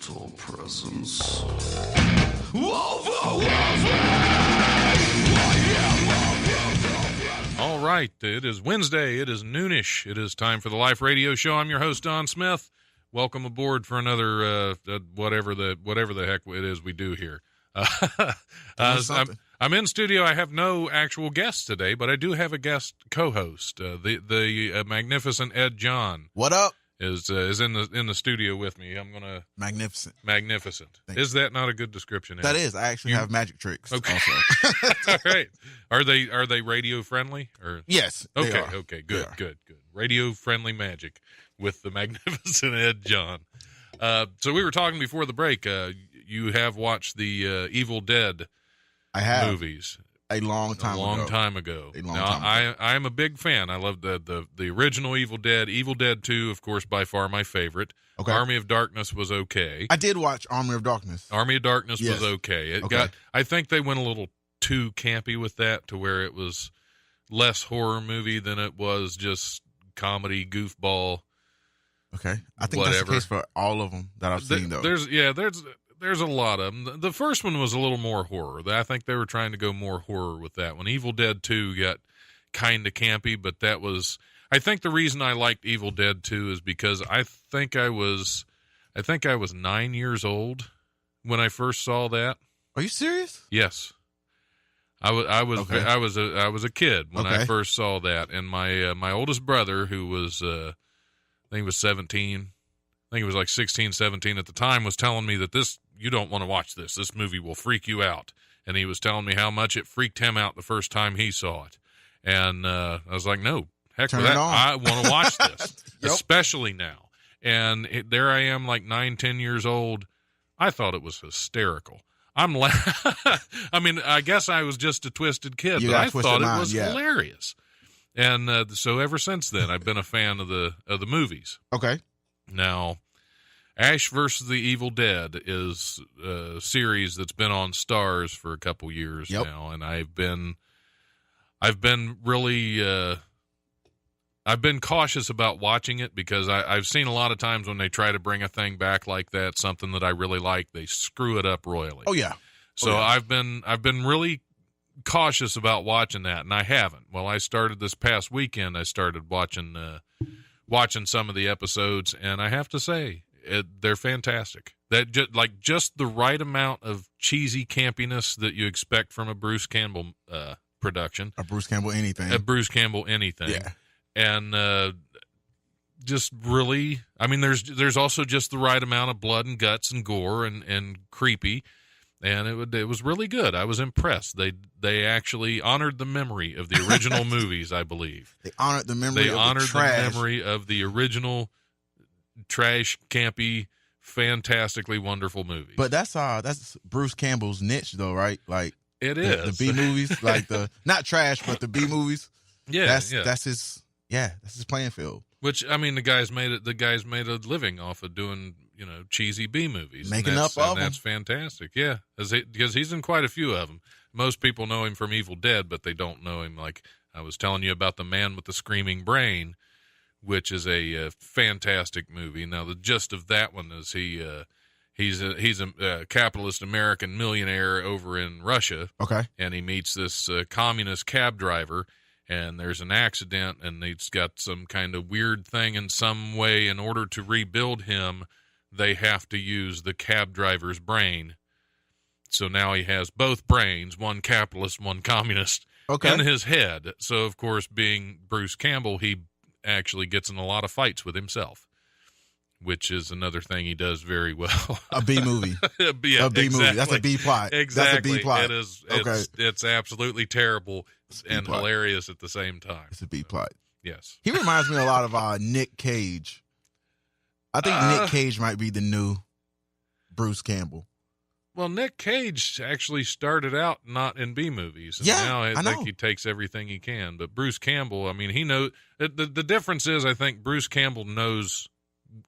skeletal presence. All right, it is Wednesday. It is noonish. It is time for the Life Radio Show. I'm your host, Don Smith. Welcome aboard for another whatever the heck it is we do here. I'm in studio. I have no actual guests today, but I do have a guest co-host. The magnificent Ed John. What up? Is in the studio with me. I'm gonna magnificent. Is that not a good description? Ed? That is. I actually have magic tricks. Okay. Also. All right. Are they radio friendly or? Yes. They are. Okay. Good. Radio friendly magic with the magnificent Ed John. So we were talking before the break. You have watched the Evil Dead movies. A long time ago. I am a big fan. I love the original Evil Dead. Evil Dead 2, of course, by far my favorite. Okay. Army of Darkness was okay. I did watch Army of Darkness. Army of Darkness was okay. I think they went a little too campy with that to where it was less horror movie than it was just comedy, goofball. Okay. I think that's the case for all of them that I've seen, though. There's a lot of them. The first one was a little more horror. I think they were trying to go more horror with that one. Evil Dead 2 got kind of campy, but that was... I think the reason I liked Evil Dead 2 is because I think I was 9 years old when I first saw that. Are you serious? Yes. I was a kid when I first saw that, and my oldest brother, who was I think he was 17, I think he was like 16, 17 at the time, was telling me that you don't want to watch this. This movie will freak you out. And he was telling me how much it freaked him out the first time he saw it. And I was like, no, heck with that. I want to watch this, especially now. And there I am, like 9, 10 years old. I thought it was hysterical. I mean, I guess I was just a twisted kid, but I thought it was hilarious. And so ever since then, I've been a fan of the movies. Okay. Now, Ash vs. the Evil Dead is a series that's been on Stars for a couple years now, and I've been really I've been cautious about watching it because I've seen a lot of times when they try to bring a thing back like that, something that I really like, they screw it up royally. Oh yeah. So I've been really cautious about watching that, and I haven't. Well, I started this past weekend. I started watching some of the episodes, and I have to say they're fantastic. That just the right amount of cheesy campiness that you expect from a Bruce Campbell production. A Bruce Campbell anything. Yeah. And just really, I mean, there's also just the right amount of blood and guts and gore and creepy, and it was really good. I was impressed. They actually honored the memory of the original movies, I believe. They honored the memory of the original trash, campy, fantastically wonderful movies. But that's Bruce Campbell's niche, though, right? Like it is the B movies, like the not trash, but the B movies. Yeah, that's his playing field. Which, I mean, the guy's made a living off of doing, cheesy B movies. Making up of them. That's fantastic. Yeah, because he's in quite a few of them. Most people know him from Evil Dead, but they don't know him like I was telling you about The Man with the Screaming Brain, which is a fantastic movie. Now, the gist of that one is he's a capitalist American millionaire over in Russia. Okay. And he meets this communist cab driver, and there's an accident, and he's got some kind of weird thing in some way. In order to rebuild him, they have to use the cab driver's brain. So now he has both brains, one capitalist, one communist, in his head. So, of course, being Bruce Campbell, he actually gets in a lot of fights with himself, which is another thing he does very well. A B movie. A B movie. That's a B plot. Exactly. That's a B plot. It is. It's absolutely terrible and hilarious at the same time. It's a B plot. Yes. He reminds me a lot of Nick Cage. I think Nick Cage might be the new Bruce Campbell. Well, Nick Cage actually started out not in B movies. And now I think he takes everything he can. But Bruce Campbell, I mean, he knows. The difference is, I think Bruce Campbell knows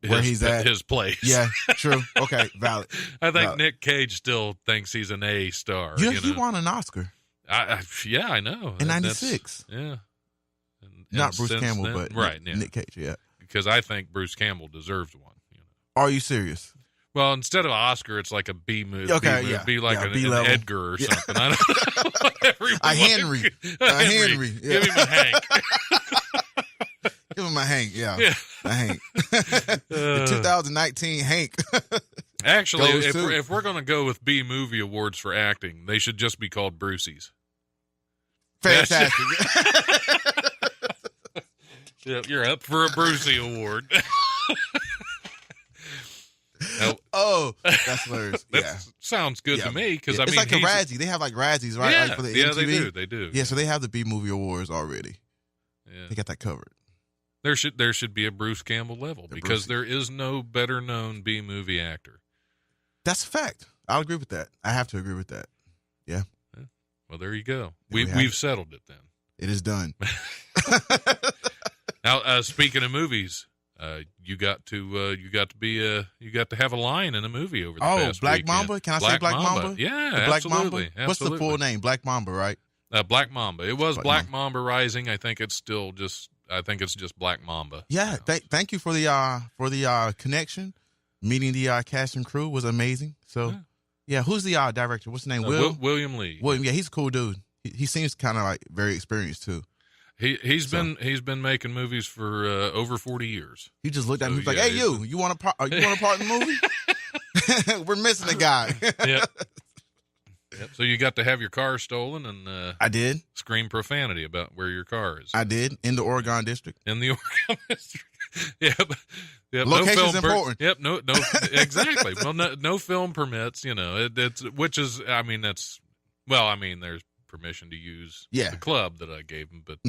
where he's at, his place. Yeah, true. Okay, valid. I think Nick Cage still thinks he's an A star. He won an Oscar. I know. In 96. Yeah. Not Bruce Campbell, but right, Nick Cage, yeah. Because I think Bruce Campbell deserves one. Are you serious? Well, instead of Oscar, it's like a B movie. Okay, B-movie. yeah. Be like Yeah, an B-level. Edgar or something. I don't know. A Henry. A Henry. Yeah. Give him a Hank. Give him a Hank, yeah. Yeah. A Hank. The 2019 Hank. Actually, Goes to- if we're going to go with B movie awards for acting, they should just be called Bruceys. Fantastic. Yep, you're up for a Brucey award. Oh, that's hilarious. That Yeah. sounds good Yeah. to me because It's like a Razzie. They have like Razzies, right? Yeah, Like for the yeah, MTV. they do. Yeah, so they have the B movie awards already. Yeah. They got that covered. There should be a Bruce Campbell level because there is no better known B movie actor. That's a fact. I'll agree with that. I have to agree with that. Yeah. Well, there you go. There we have We've it. settled it then. It is done. Now, speaking of movies, you got to have a line in a movie over the past Black weekend. Mamba? Can I say Black Mamba? Yeah, The Black absolutely. Mamba? What's the full name? Black Mamba, right? Black Mamba. It was Black Black Mamba Rising. I think it's still just. I think it's just Black Mamba. Yeah. now. Thank you for the connection. Meeting the cast and crew was amazing. So, yeah. Who's the director? What's the name? William Lee. William. Yeah, he's a cool dude. He seems kind of like very experienced too. He's been making movies for over 40 years. He just looked at me. He's like, yeah, "Hey, you want a part? You want a part in the movie? We're missing a guy." Yep. So you got to have your car stolen and I did. scream profanity about where your car is. I did in the Oregon district. In the Oregon district. Yep. Location's important. Yep. No. Exactly. Well, no film permits. You know, there's permission to use the club that I gave him, but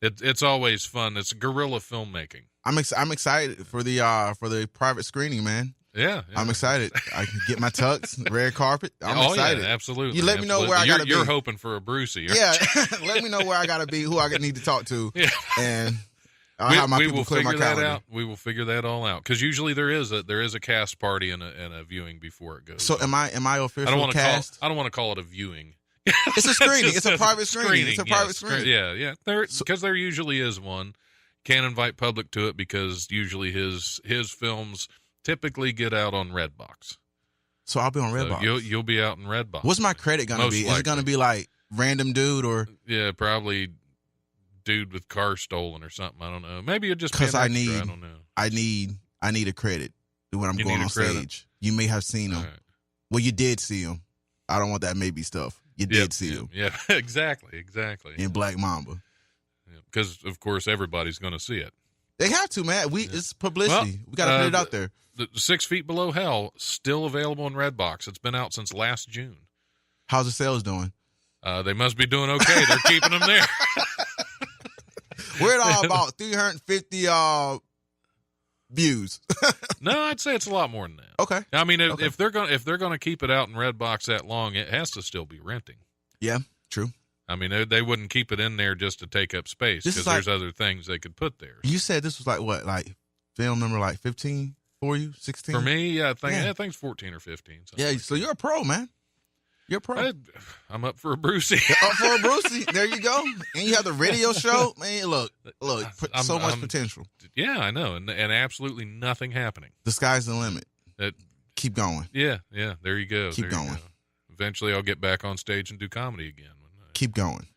it's always fun. It's guerrilla filmmaking. I'm excited for the private screening, man. Yeah. I'm excited. I can get my tux, red carpet. I'm excited. Yeah, absolutely. You let me know where I gotta be. You're hoping for a Brucey. Yeah. Let me know where I gotta be, who I need to talk to, and I'll have my people clear my calendar. Out. We will figure that all out because usually there is a cast party and a viewing before it goes. So am I official cast? I don't want to call it a viewing. It's a screening. It's a private screening. It's a private screening. Yeah. There usually is one. Can't invite public to it because usually his films typically get out on Redbox. So I'll be on Redbox. So you'll be out in Redbox. What's my credit gonna be? Is it gonna be like random dude or? Yeah, probably dude with car stolen or something. I don't know. Maybe it just because I don't know. I need a credit when I'm going on stage. You may have seen him. Right. Well, you did see him. I don't want that maybe stuff. You did see him. Yeah, exactly. In Black Mamba. Because of course everybody's going to see it. They have to, man. It's publicity. We got to put it out there. The 6 Feet Below Hell still available in Redbox. It's been out since last June. How's the sales doing? They must be doing okay. They're keeping them there. We're at all about 350 views. No, I'd say it's a lot more than that. Okay. I mean, if they're going to keep it out in Redbox that long, it has to still be renting. Yeah, true. I mean, they wouldn't keep it in there just to take up space because there's other things they could put there. You said this was like what, like film number like 15 for you, 16? For me, yeah, I think it's 14 or 15. Yeah, so you're a pro, man. You're a pro. I'm up for a Brucey. Up for a Brucey. There you go. And you have the radio show. Man, look, so much potential. Yeah, I know, and absolutely nothing happening. The sky's the limit. Keep going. Yeah, there you go. Keep going. Eventually, I'll get back on stage and do comedy again. Keep going.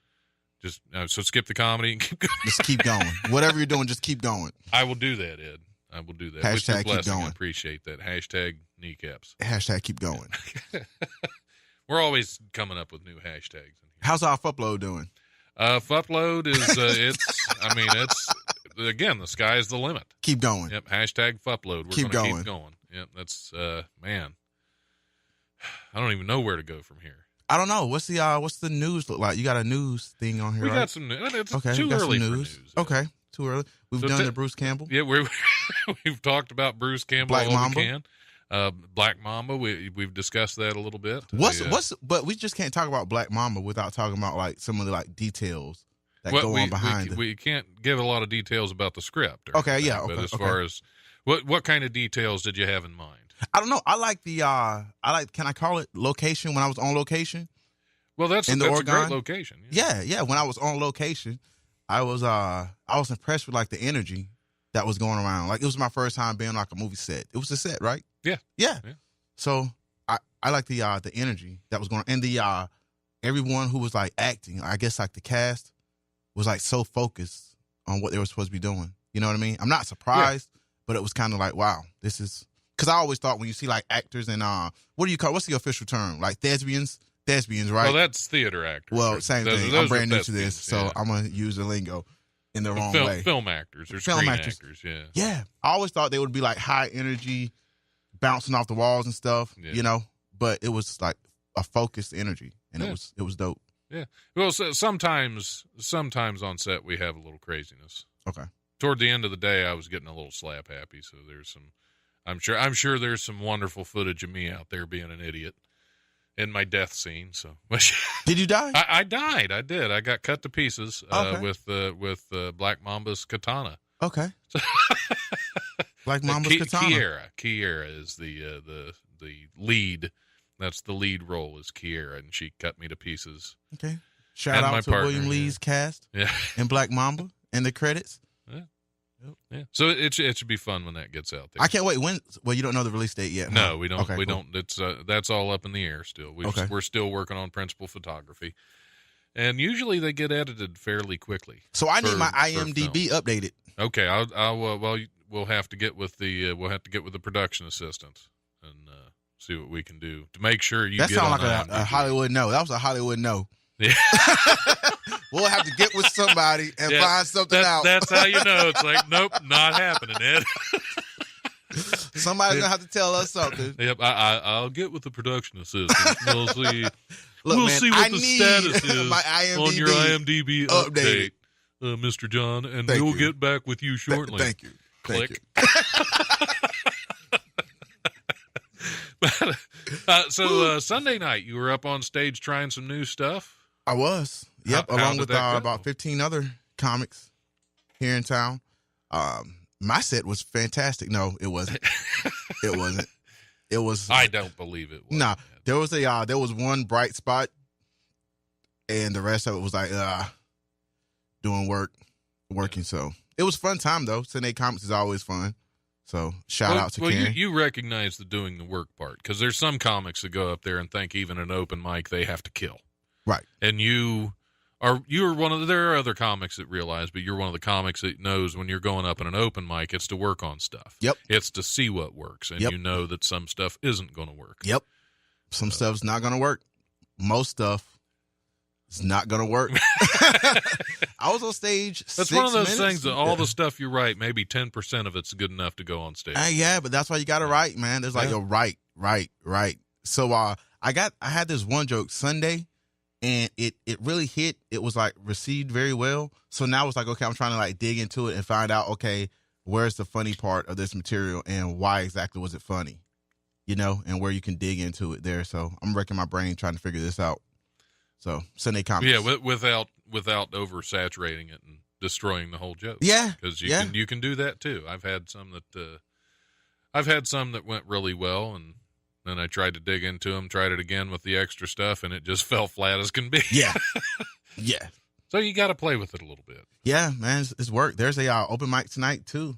Just so skip the comedy and keep going. Just keep going. Whatever you're doing, just keep going. I will do that, Ed. I will do that. Hashtag keep going. I appreciate that. Hashtag kneecaps. Hashtag keep going. We're always coming up with new hashtags. How's our Fupload doing? Fupload is it's again, the sky is the limit. Keep going. Yep. Hashtag Fupload. We're going to keep going. Yep. That's man. I don't even know where to go from here. I don't know. What's the news look like? You got a news thing on here, We right? got some news. It's okay, too early for news. news. Okay, too early. We've done the Bruce Campbell. Yeah, we've talked about Bruce Campbell Black all Mamba. we can. Black Mamba, we've discussed that a little bit. But we just can't talk about Black Mamba without talking about like some of the like details that go on behind it. We can't give a lot of details about the script. Okay, yeah. But okay, as far as what kind of details did you have in mind? I don't know. I like can I call it location when I was on location? Well, that's a great location. Yeah. When I was on location, I was impressed with like the energy that was going around. Like it was my first time being like a movie set. It was a set, right? Yeah. Yeah. So I like the energy that was going on. And the everyone who was like acting, I guess like the cast was like so focused on what they were supposed to be doing. You know what I mean? I'm not surprised, but it was kind of like, wow, this is, because I always thought when you see like actors and what do you call, what's the official term? Like thespians, right? Well, that's theater actors. Well, same thing. I'm brand new to this, so I'm going to use the lingo in the wrong way. Film actors or screen actors, yeah. Yeah. I always thought they would be like high energy, bouncing off the walls and stuff, you know, but it was like a focused energy, and it was dope. Yeah. Well, so sometimes on set we have a little craziness. Okay. Toward the end of the day, I was getting a little slap happy, so there's some. I'm sure there's some wonderful footage of me out there being an idiot in my death scene. So did you die? I died. I did. I got cut to pieces with Black Mamba's katana. Okay. Black Mamba's katana. Kiera is the lead. That's the lead role is Kiera, and she cut me to pieces. Okay. Shout out to partner, William Lee's cast and Black Mamba and the credits. Yeah. So it should be fun when that gets out there. I can't wait. When? Well, you don't know the release date yet. No, we don't. Okay, we don't. It's that's all up in the air still. We're still working on principal photography, and usually they get edited fairly quickly. So I need my IMDb updated. Okay, we'll have to get with the production assistant and see what we can do to make sure you. That get sounds like a Hollywood no. That was a Hollywood no. Yeah. We'll have to get with somebody and find something out. That's how you know. It's like, nope, not happening, Ed. Somebody's going to have to tell us something. Yep, I'll get with the production assistant. We'll see. Look, see what the status is on your IMDb update, Mr. John, and we'll get back with you shortly. Thank you. Click. So Sunday night, you were up on stage trying some new stuff? I was. Yep, along with about 15 other comics here in town. My set was fantastic. No, it wasn't. It wasn't. It was. I don't believe it was. Nah, there was one bright spot, and the rest of it was like doing working. So it was a fun time though. Sunday comics is always fun. So shout out to Karen. You recognize the doing the work part, because there's some comics that go up there and think even an open mic they have to kill. Right. And you're one of there are other comics that realize, but you're one of the comics that knows when you're going up in an open mic, it's to work on stuff. Yep. It's to see what works, and you know that some stuff isn't going to work. Yep. Some stuff's not going to work. Most stuff is not going to work. I was on stage. That's one of those things that all the stuff you write, maybe 10% of it's good enough to go on stage. Yeah, but that's why you got to write, man. There's like a right. So I had this one joke Sunday. And it really hit. It was like received very well. So now it's like, okay, I'm trying to like dig into it and find out, okay, where's the funny part of this material and why exactly was it funny, you know, and where you can dig into it there. So I'm wrecking my brain trying to figure this out. So Sunday comics. Yeah, without oversaturating it and destroying the whole joke. Yeah, because you can do that too. I've had some that went really well, and then I tried to dig into them, tried it again with the extra stuff, and it just fell flat as can be. Yeah. So you got to play with it a little bit. Yeah, man, it's work. There's a open mic tonight, too,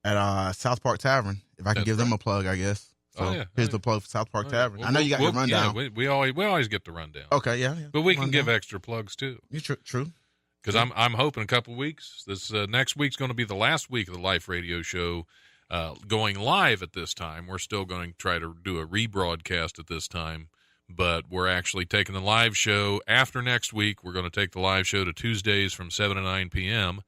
at South Park Tavern. If I can give them a plug, I guess. So here's the plug for South Park Tavern. I know you got your rundown. Yeah, we always get the rundown. Okay, yeah. But we can give extra plugs, too. True. Because I'm hoping a couple weeks. This next week's going to be the last week of the Life Radio show. Going live at this time. We're still going to try to do a rebroadcast at this time, but we're actually taking the live show after next week. We're going to take the live show to Tuesdays from 7 to 9 p.m.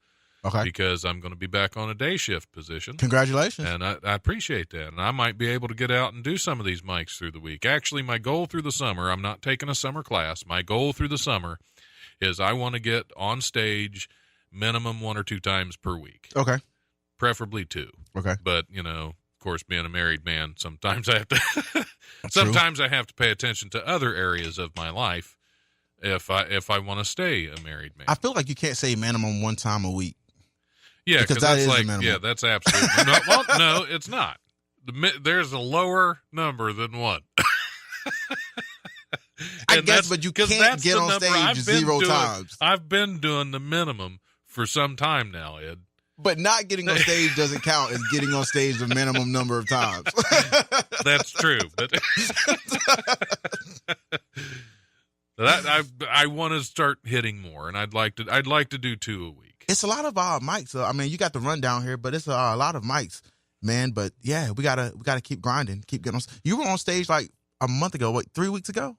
Okay. Because I'm going to be back on a day shift position. Congratulations. And I appreciate that. And I might be able to get out and do some of these mics through the week. Actually, my goal through the summer, I'm not taking a summer class. My goal through the summer is I want to get on stage minimum 1 or 2 times per week. Okay. Preferably 2. Okay. But, you know, of course, being a married man, sometimes I have to pay attention to other areas of my life if I want to stay a married man. I feel like you can't say minimum 1 time a week. Yeah, because that's like, that's absolutely no, it's not. There's a lower number than 1. I guess, but you can't get on stage 0 times. I've been doing the minimum for some time now, Ed. But not getting on stage doesn't count as getting on stage the minimum number of times. That's true. But I want to start hitting more, and I'd like to do 2 a week. It's a lot of mics. I mean, you got the rundown here, but it's a lot of mics, man. But yeah, we gotta keep grinding, keep getting on. You were on stage like a month ago, 3 weeks ago?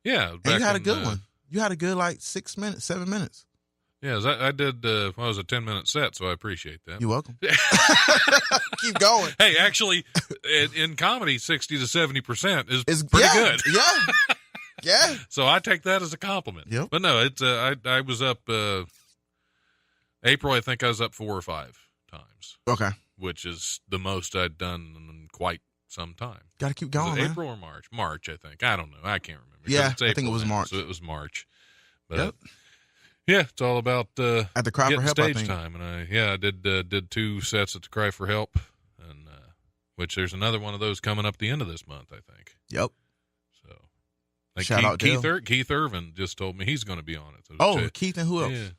Yeah, and you had a good one. You had a good 6 minutes, 7 minutes. Yeah, I did. It was a 10-minute set, so I appreciate that. You're welcome. Keep going. Hey, actually, in comedy, 60 to 70% is pretty good. Yeah, yeah. So I take that as a compliment. Yep. But no, it's I was up April. I think I was up 4 or 5 times. Okay, which is the most I'd done in quite some time. Got to keep going. Was it April or March? March, I think. I don't know. I can't remember. Yeah, I think it was March. So it was March. But yep. Yeah, it's all about at the Cry for Help stage time, and I did 2 sets at the Cry for Help, and which there's another one of those coming up the end of this month, I think. Yep. So, like shout out Keith Irvin just told me he's going to be on it. So Keith and who else? Yeah.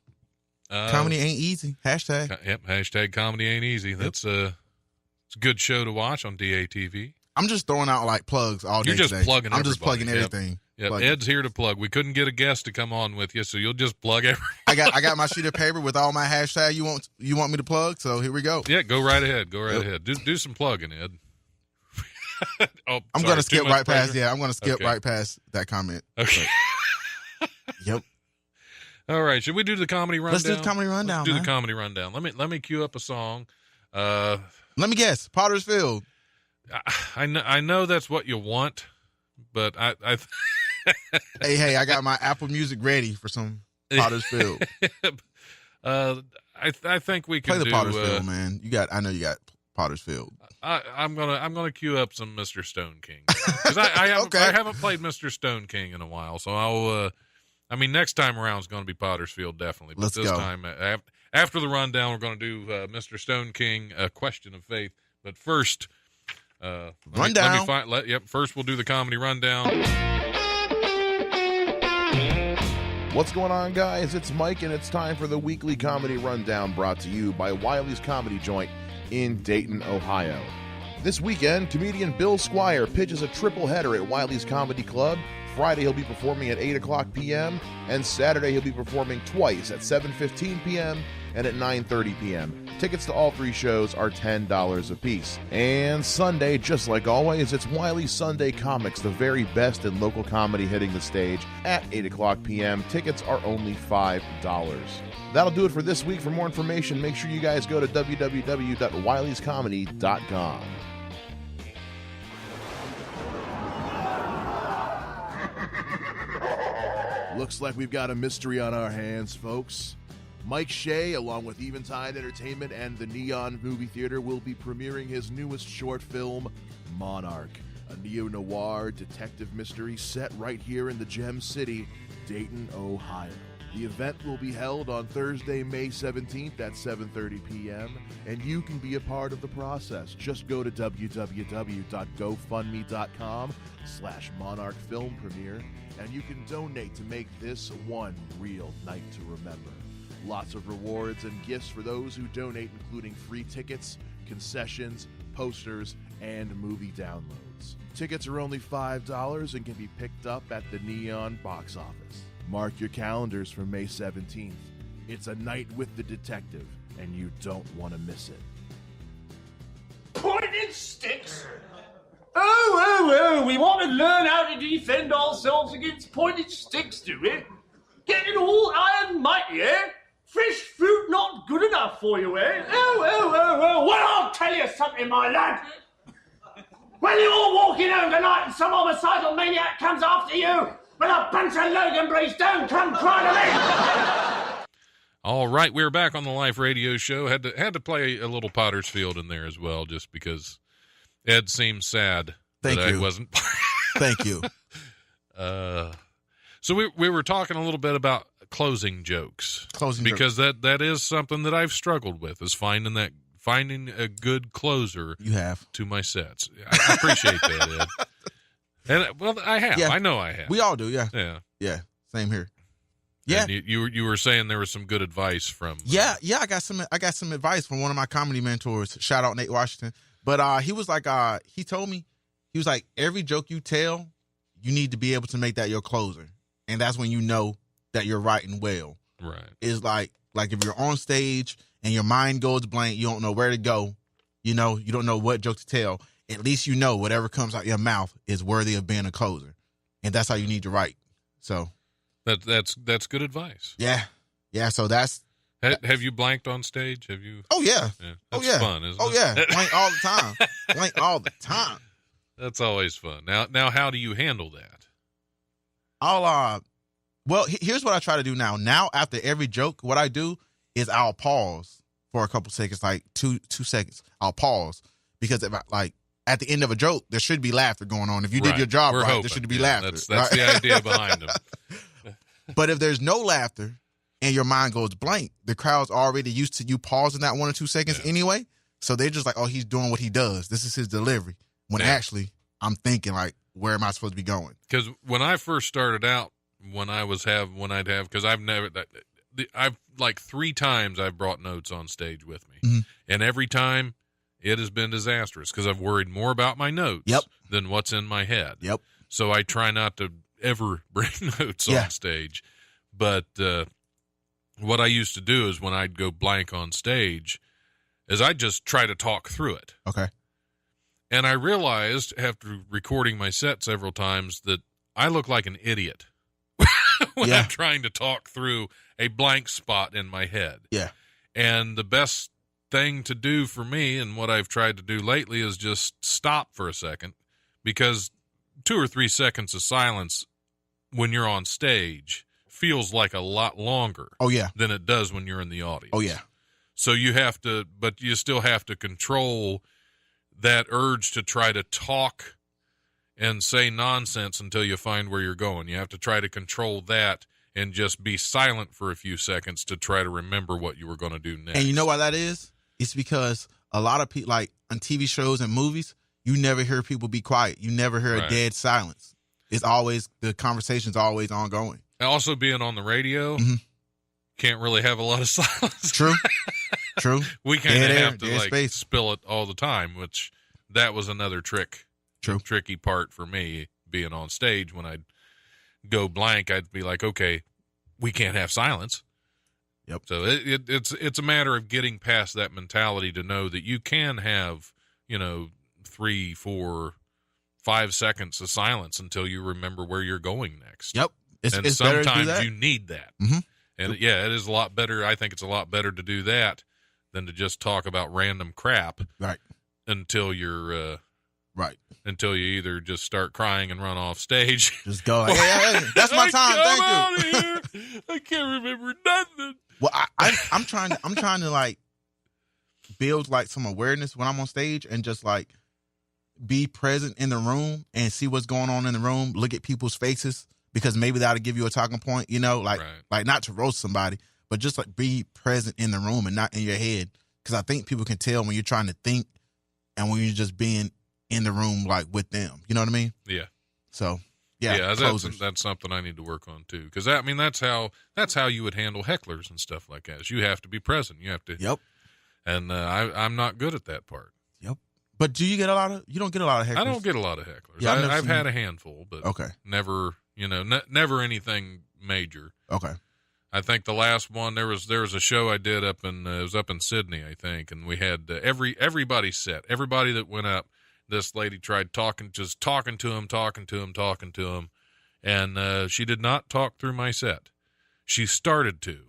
Comedy ain't easy. Hashtag. Yep. Hashtag comedy ain't easy. Yep. That's it's a good show to watch on DATV. I'm just throwing out plugs all day. You're just today. plugging. I'm just plugging everything. Yeah, Ed's here to plug. We couldn't get a guest to come on with you, so you'll just plug everything. I got my sheet of paper with all my hashtag you want me to plug, so here we go. Yeah, go right ahead. Ahead. Do some plugging, Ed. I'm gonna skip right past. Yeah, I'm gonna skip right past that comment. Okay. Yep. All right. Should we do the comedy rundown? Let's do the comedy rundown. The comedy rundown. Let me cue up a song. Let me guess. Potter's Field. I know that's what you want, but I hey, I got my Apple Music ready for some Potter's Field. I think we can play the do, Potter's Field, man. I know you got Potter's Field. I'm gonna cue up some Mr. Stone King, because I haven't played Mr. Stone King in a while, so I'll. Next time around is going to be Potter's Field, definitely. But this time, after the rundown, we're going to do Mr. Stone King, A Question of Faith. But first, rundown. First we'll do the comedy rundown. What's going on, guys? It's Mike, and it's time for the weekly comedy rundown brought to you by Wiley's Comedy Joint in Dayton, Ohio. This weekend, comedian Bill Squire pitches a triple header at Wiley's Comedy Club. Friday, he'll be performing at 8 o'clock p.m., and Saturday, he'll be performing twice at 7:15 p.m. and at 9:30 p.m. Tickets to all 3 shows are $10 a piece. And Sunday, just like always, it's Wiley's Sunday Comics, the very best in local comedy hitting the stage at 8 o'clock p.m. Tickets are only $5. That'll do it for this week. For more information, make sure you guys go to www.wileyscomedy.com. Looks like we've got a mystery on our hands, folks. Mike Shea, along with Eventide Entertainment and the Neon Movie Theater, will be premiering his newest short film, Monarch, a neo-noir detective mystery set right here in the Gem City, Dayton, Ohio. The event will be held on Thursday, May 17th at 7:30 p.m., and you can be a part of the process. Just go to www.gofundme.com/Monarch Film Premiere, and you can donate to make this one real night to remember. Lots of rewards and gifts for those who donate, including free tickets, concessions, posters, and movie downloads. Tickets are only $5 and can be picked up at the Neon box office. Mark your calendars for May 17th. It's a night with the detective, and you don't want to miss it. Pointed sticks? Oh, we want to learn how to defend ourselves against pointed sticks, do we? Getting all iron mighty, eh? Fresh fruit not good enough for you, eh? Oh. Well, I'll tell you something, my lad. When you're all walking home tonight and some homicidal maniac comes after you with a bunch of Logan-Breeze, don't come crying to me. All right, we're back on the live radio show. Had to play a little Potter's Field in there as well, just because Ed seemed sad that I wasn't. Thank you. So we were talking a little bit about closing jokes. Because that is something that I've struggled with, is finding a good closer. You have to my sets. I appreciate that, Ed. And I have. Yeah. I know I have. We all do. Yeah. Yeah. Yeah. Same here. Yeah. And you were saying there was some good advice from. Yeah. I got some advice from one of my comedy mentors. Shout out Nate Washington. But he was like, he told me, he was like, every joke you tell, you need to be able to make that your closer, and that's when you know that you're writing well. Right. Is like if you're on stage and your mind goes blank, you don't know where to go, you don't know what joke to tell. At least you know whatever comes out your mouth is worthy of being a closer, and that's how you need to write. So that's good advice. Yeah. So that's. Have you blanked on stage? Have you? Oh yeah. That's fun, isn't it? Oh yeah. Blank all the time. Blank all the time. That's always fun. Now, how do you handle that? Well, here's what I try to do now. Now, after every joke, what I do is I'll pause for a couple seconds, like two seconds. I'll pause because if at the end of a joke, there should be laughter going on. If you did your job right, hoping. There should be laughter. That's right? the idea behind them. But if there's no laughter and your mind goes blank, the crowd's already used to you pausing that 1 or 2 seconds anyway. So they're just like, oh, he's doing what he does. This is his delivery. When actually, I'm thinking like, where am I supposed to be going? Because when I first started out, because I've like 3 times I've brought notes on stage with me, and every time it has been disastrous because I've worried more about my notes than what's in my head. Yep. So I try not to ever bring notes on stage. But what I used to do is when I'd go blank on stage, is I'd just try to talk through it. Okay. And I realized after recording my set several times that I look like an idiot when I'm trying to talk through a blank spot in my head. Yeah. And the best thing to do for me, and what I've tried to do lately, is just stop for a second, because 2 or 3 seconds of silence when you're on stage feels like a lot longer than it does when you're in the audience. Oh, yeah. So you still have to control that urge to try to talk and say nonsense until you find where you're going. You have to try to control that and just be silent for a few seconds to try to remember what you were going to do next. And you know why that is? It's because a lot of people, like on TV shows and movies, you never hear people be quiet. You never hear a dead silence. It's always, the conversation's always ongoing. Also, being on the radio, can't really have a lot of silence. True. We kind of have to spill it all the time, which that was another tricky part for me being on stage. When I'd go blank, I'd be like, okay, we can't have silence. Yep. So it's a matter of getting past that mentality to know that you can have, 3, 4, 5 seconds of silence until you remember where you're going next. Yep. It's sometimes you need that. And it is a lot better. I think it's a lot better to do that than to just talk about random crap. Right. Until you're until you either just start crying and run off stage. Just go like, hey, that's my time. Thank you. I can't remember nothing. Well, I'm trying to like build like some awareness when I'm on stage and just like be present in the room and see what's going on in the room. Look at people's faces, because maybe that'll give you a talking point. Like not to roast somebody, but just like be present in the room and not in your head. Because I think people can tell when you're trying to think and when you're just being in the room like with them. You know what I mean? Yeah. So that's something I need to work on too. Because that's how you would handle hecklers and stuff like that. Is you have to be present. You have to. Yep. And I'm not good at that part. Yep. But you don't get a lot of hecklers? I don't get a lot of hecklers. Yeah, I've had a handful, but never, never anything major. Okay. I think the last one, there was a show I did it was up in Sydney, I think, and we had everybody set. Everybody that went up, this lady tried talking to him, and she did not talk through my set. She started to,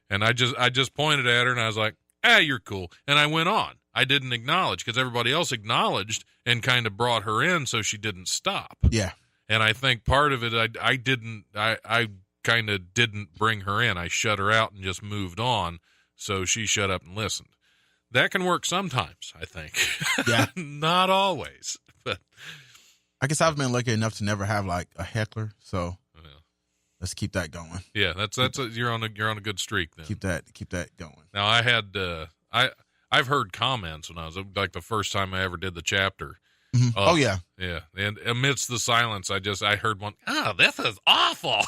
and I just pointed at her and I was like, you're cool, and I went on. I didn't acknowledge because everybody else acknowledged and kind of brought her in, so she didn't stop. Yeah, and I think part of it, I kind of didn't bring her in. I shut her out and just moved on, so she shut up and listened. That can work sometimes, I think. Yeah. Not always, but I guess I've been lucky enough to never have like a heckler, so let's keep that going. Yeah, you're on a good streak then. Keep that going. Now I had I've heard comments when I was like the first time I ever did the chapter. Oh yeah. And amidst the silence, I heard one, this is awful.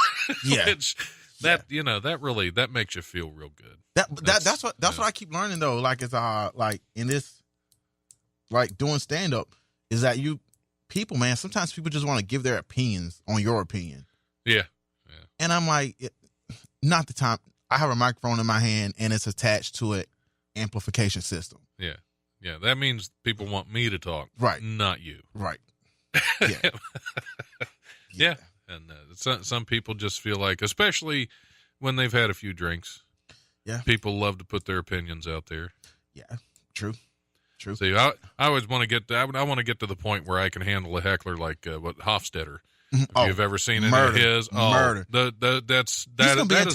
Yeah. Which That that makes you feel real good. That's what I keep learning though. Like it's like in this, like doing stand up, is that people, man. Sometimes people just want to give their opinions on your opinion. Yeah. And I'm like, not the time. I have a microphone in my hand and it's attached to an amplification system. Yeah. That means people want me to talk, right? Not you, right? Yeah. And some people just feel like, especially when they've had a few drinks, people love to put their opinions out there. Yeah, true. See, I always want to get. I want to get to the point where I can handle a heckler like what Hofstetter. If you've ever seen any of his, murder. That is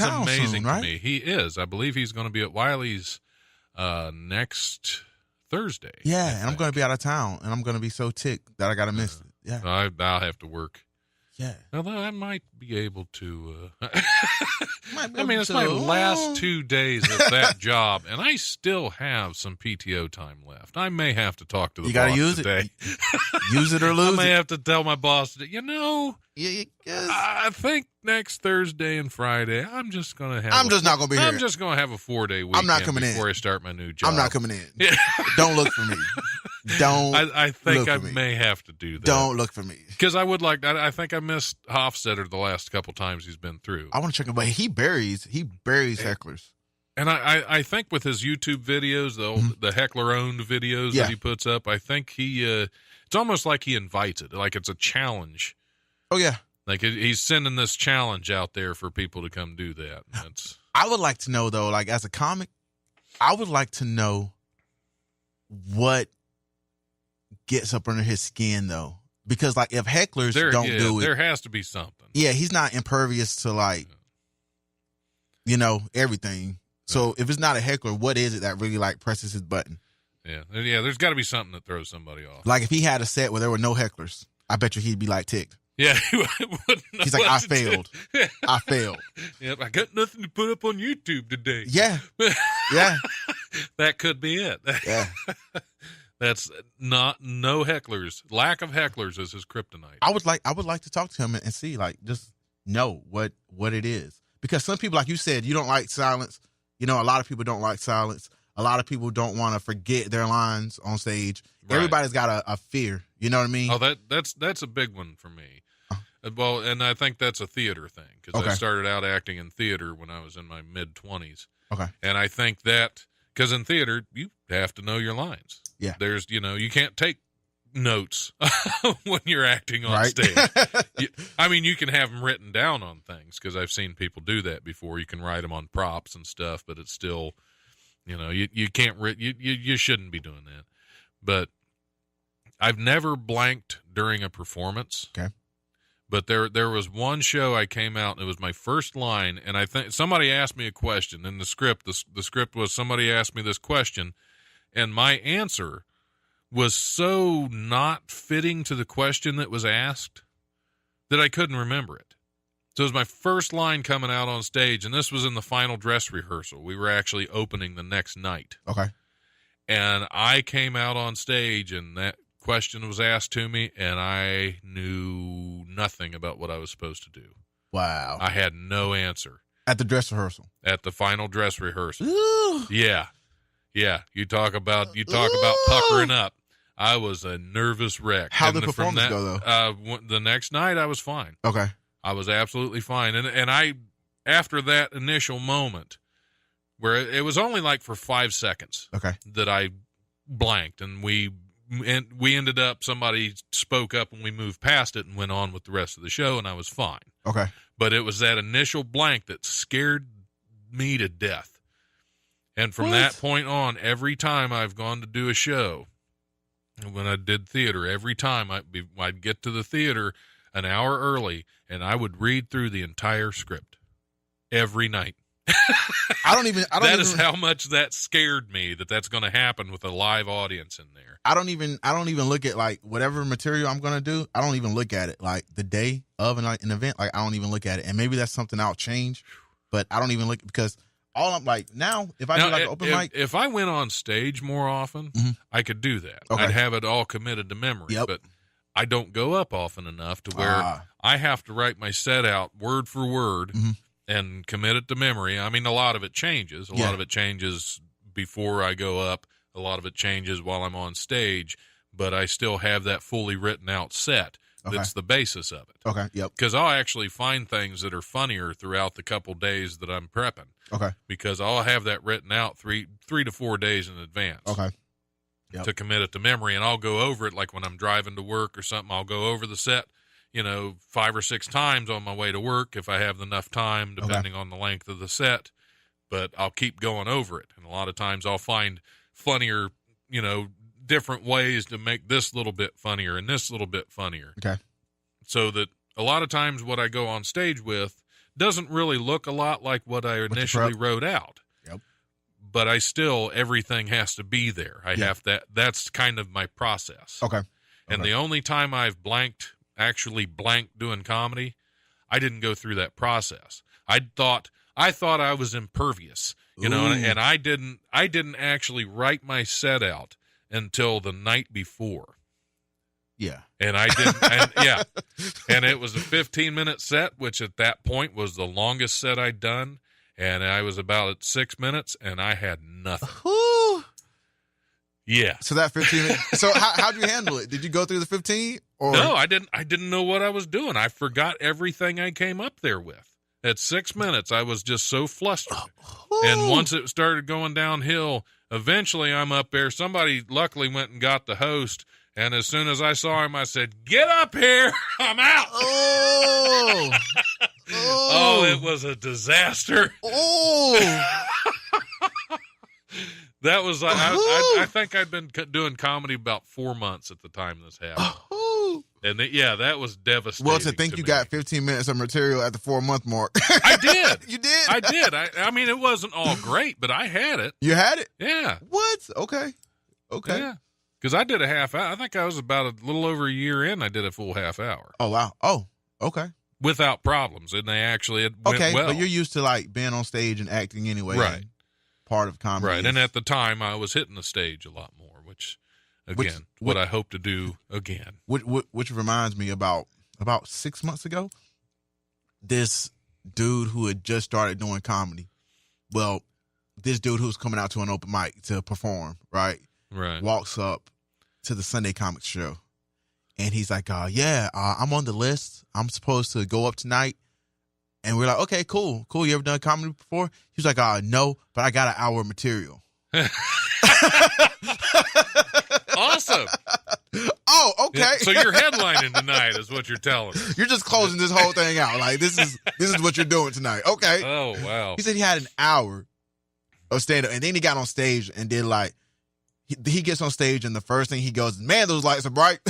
amazing soon, right? to me. He is. I believe he's going to be at Wiley's next Thursday. Yeah, and I'm going to be out of town, and I'm going to be so ticked that I got to miss it. Yeah, I'll have to work. Yeah. Although I might be able to. It's my last 2 days at that job, and I still have some PTO time left. I may have to talk to the boss use today. Use it or lose it. I may have to tell my boss today, I think next Thursday and Friday, I'm just going to have. I'm just not going to be here. I'm just going to have a 4-day weekend. I'm not coming before in. I start my new job. I'm not coming in. Don't look for me. Don't. I think I may have to do that. Don't look for me because I would like. I think I missed Hofstetter the last couple times he's been through. I want to check him, but he buries hecklers. And I think with his YouTube videos, the heckler owned videos that he puts up, I think it's almost like he invites it, like it's a challenge. Oh yeah, like he's sending this challenge out there for people to come do that. I would like to know though, like as a comic, I would like to know what gets up under his skin though, because like if hecklers don't do it, there has to be something. Yeah, he's not impervious to like, everything. So if it's not a heckler, what is it that really like presses his button? Yeah. There's got to be something that throws somebody off. Like if he had a set where there were no hecklers, I bet you he'd be like ticked. Yeah, he wouldn't. He's like, I failed. I failed. Yep, I got nothing to put up on YouTube today. Yeah, yeah. That could be it. Yeah. That's no hecklers. Lack of hecklers is his kryptonite. I would like to talk to him and see, like, just know what it is. Because some people, like you said, you don't like silence. A lot of people don't like silence. A lot of people don't want to forget their lines on stage. Right. Everybody's got a fear. You know what I mean? Oh, that's a big one for me. Well, and I think that's a theater thing because I started out acting in theater when I was in my mid-20s. Okay. And I think that because in theater you have to know your lines. Yeah. There's you can't take notes when you're acting on stage. You can have them written down on things because I've seen people do that before. You can write them on props and stuff, but it's still, you can't. You shouldn't be doing that. But I've never blanked during a performance. Okay. But there was one show I came out and it was my first line, and I think somebody asked me a question in the script. The script was somebody asked me this question, and my answer was so not fitting to the question that was asked that I couldn't remember it. So it was my first line coming out on stage, and this was in the final dress rehearsal. We were actually opening the next night. Okay. And I came out on stage, and that question was asked to me, and I knew nothing about what I was supposed to do. Wow. I had no answer. At the dress rehearsal? At the final dress rehearsal. Ooh. Yeah. Yeah. You talk about puckering up. I was a nervous wreck. How'd the performance go, though? The next night, I was fine. Okay. I was absolutely fine. And I, after that initial moment, where it was only like for 5 seconds that I blanked, and we ended up, somebody spoke up and we moved past it and went on with the rest of the show, and I was fine. Okay. But it was that initial blank that scared me to death. And from that point on, every time I've gone to do a show, when I did theater, every time I'd get to the theater an hour early, and I would read through the entire script every night. That is how much that scared me, that's going to happen with a live audience in there. I don't even look at like whatever material I'm going to do. I don't even look at it like the day of an event. Like I don't even look at it. And maybe that's something I'll change, but I don't even look, because all I'm like now, if I do like an open mic, if I went on stage more often, I could do that. Okay. I'd have it all committed to memory. Yep. But I don't go up often enough to where I have to write my set out word for word and commit it to memory. I mean, a lot of it changes. A lot of it changes before I go up. A lot of it changes while I'm on stage, but I still have that fully written out set. That's the basis of it. Okay, yep. Because I'll actually find things that are funnier throughout the couple days that I'm prepping. Okay. Because I'll have that written out 3 to 4 days in advance. Okay. Yep. To commit it to memory, and I'll go over it like when I'm driving to work or something. I'll go over the set, 5 or 6 times on my way to work if I have enough time, depending on the length of the set. But I'll keep going over it, and a lot of times I'll find funnier, different ways to make this little bit funnier and this little bit funnier. Okay. So that a lot of times what I go on stage with doesn't really look a lot like what I initially wrote out. Yep. But everything has to be there. That's kind of my process. Okay. And the only time I've actually blanked doing comedy, I didn't go through that process. I thought I was impervious, and I didn't actually write my set out until the night before. Yeah. And I didn't, and it was a 15-minute set, which at that point was the longest set I'd done. And I was about at 6 minutes, and I had nothing. Whew. Yeah. So that 15 minutes. So how'd you handle it? Did you go through the 15? Or? No, I didn't know what I was doing. I forgot everything I came up there with. At 6 minutes, I was just so flustered. And once it started going downhill, eventually I'm up there. Somebody luckily went and got the host. And as soon as I saw him, I said, "Get up here. I'm out." Oh, it was a disaster. That was, I think I'd been doing comedy about 4 months at the time this happened. And that was devastating. Well, to think you got 15 minutes of material at the 4-month mark. I did. You did? I did. I mean, it wasn't all great, but I had it. You had it? Yeah. What? Okay. Yeah. Because I did a half hour. I think I was about a little over a year in. I did a full half hour. Oh, wow. Oh, okay. Without problems. And they actually went well. But you're used to like being on stage and acting anyway. Right. Part of comedy. Right. And at the time, I was hitting the stage a lot more, which what I hope to do again. Which reminds me about 6 months ago, this dude who had just started doing comedy. Well, this dude who was coming out to an open mic to perform, right? Right. Walks up to the Sunday Comics show, and he's like, I'm on the list. I'm supposed to go up tonight. And we're like, okay, cool. You ever done comedy before? He was like, no, but I got an hour of material. Awesome. Oh, okay. Yeah, so you're headlining tonight is what you're telling me. You're just closing this whole thing out. Like, this is what you're doing tonight. Okay. Oh, wow. He said he had an hour of stand-up, and then he got on stage and did like, he gets on stage, and the first thing he goes, "Man, those lights are bright."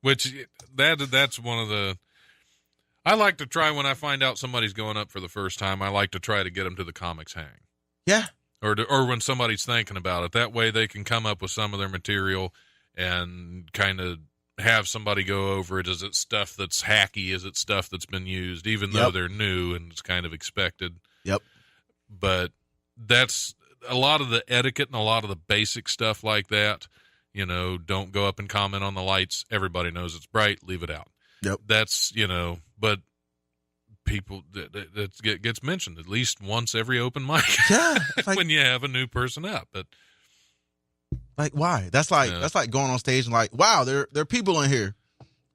Which that's one of the. I like to try when I find out somebody's going up for the first time. I like to try to get them to the comics hang. Yeah. Or when somebody's thinking about it, that way they can come up with some of their material and kind of have somebody go over it. Is it stuff that's hacky? Is it stuff that's been used, even though they're new and it's kind of expected? Yep. But that's a lot of the etiquette and a lot of the basic stuff like that. Don't go up and comment on the lights. Everybody knows it's bright. Leave it out. Yep. That's, but people, that gets mentioned at least once every open mic. Yeah. Like, when you have a new person up. But like, why? That's like going on stage and like, wow, there are people in here.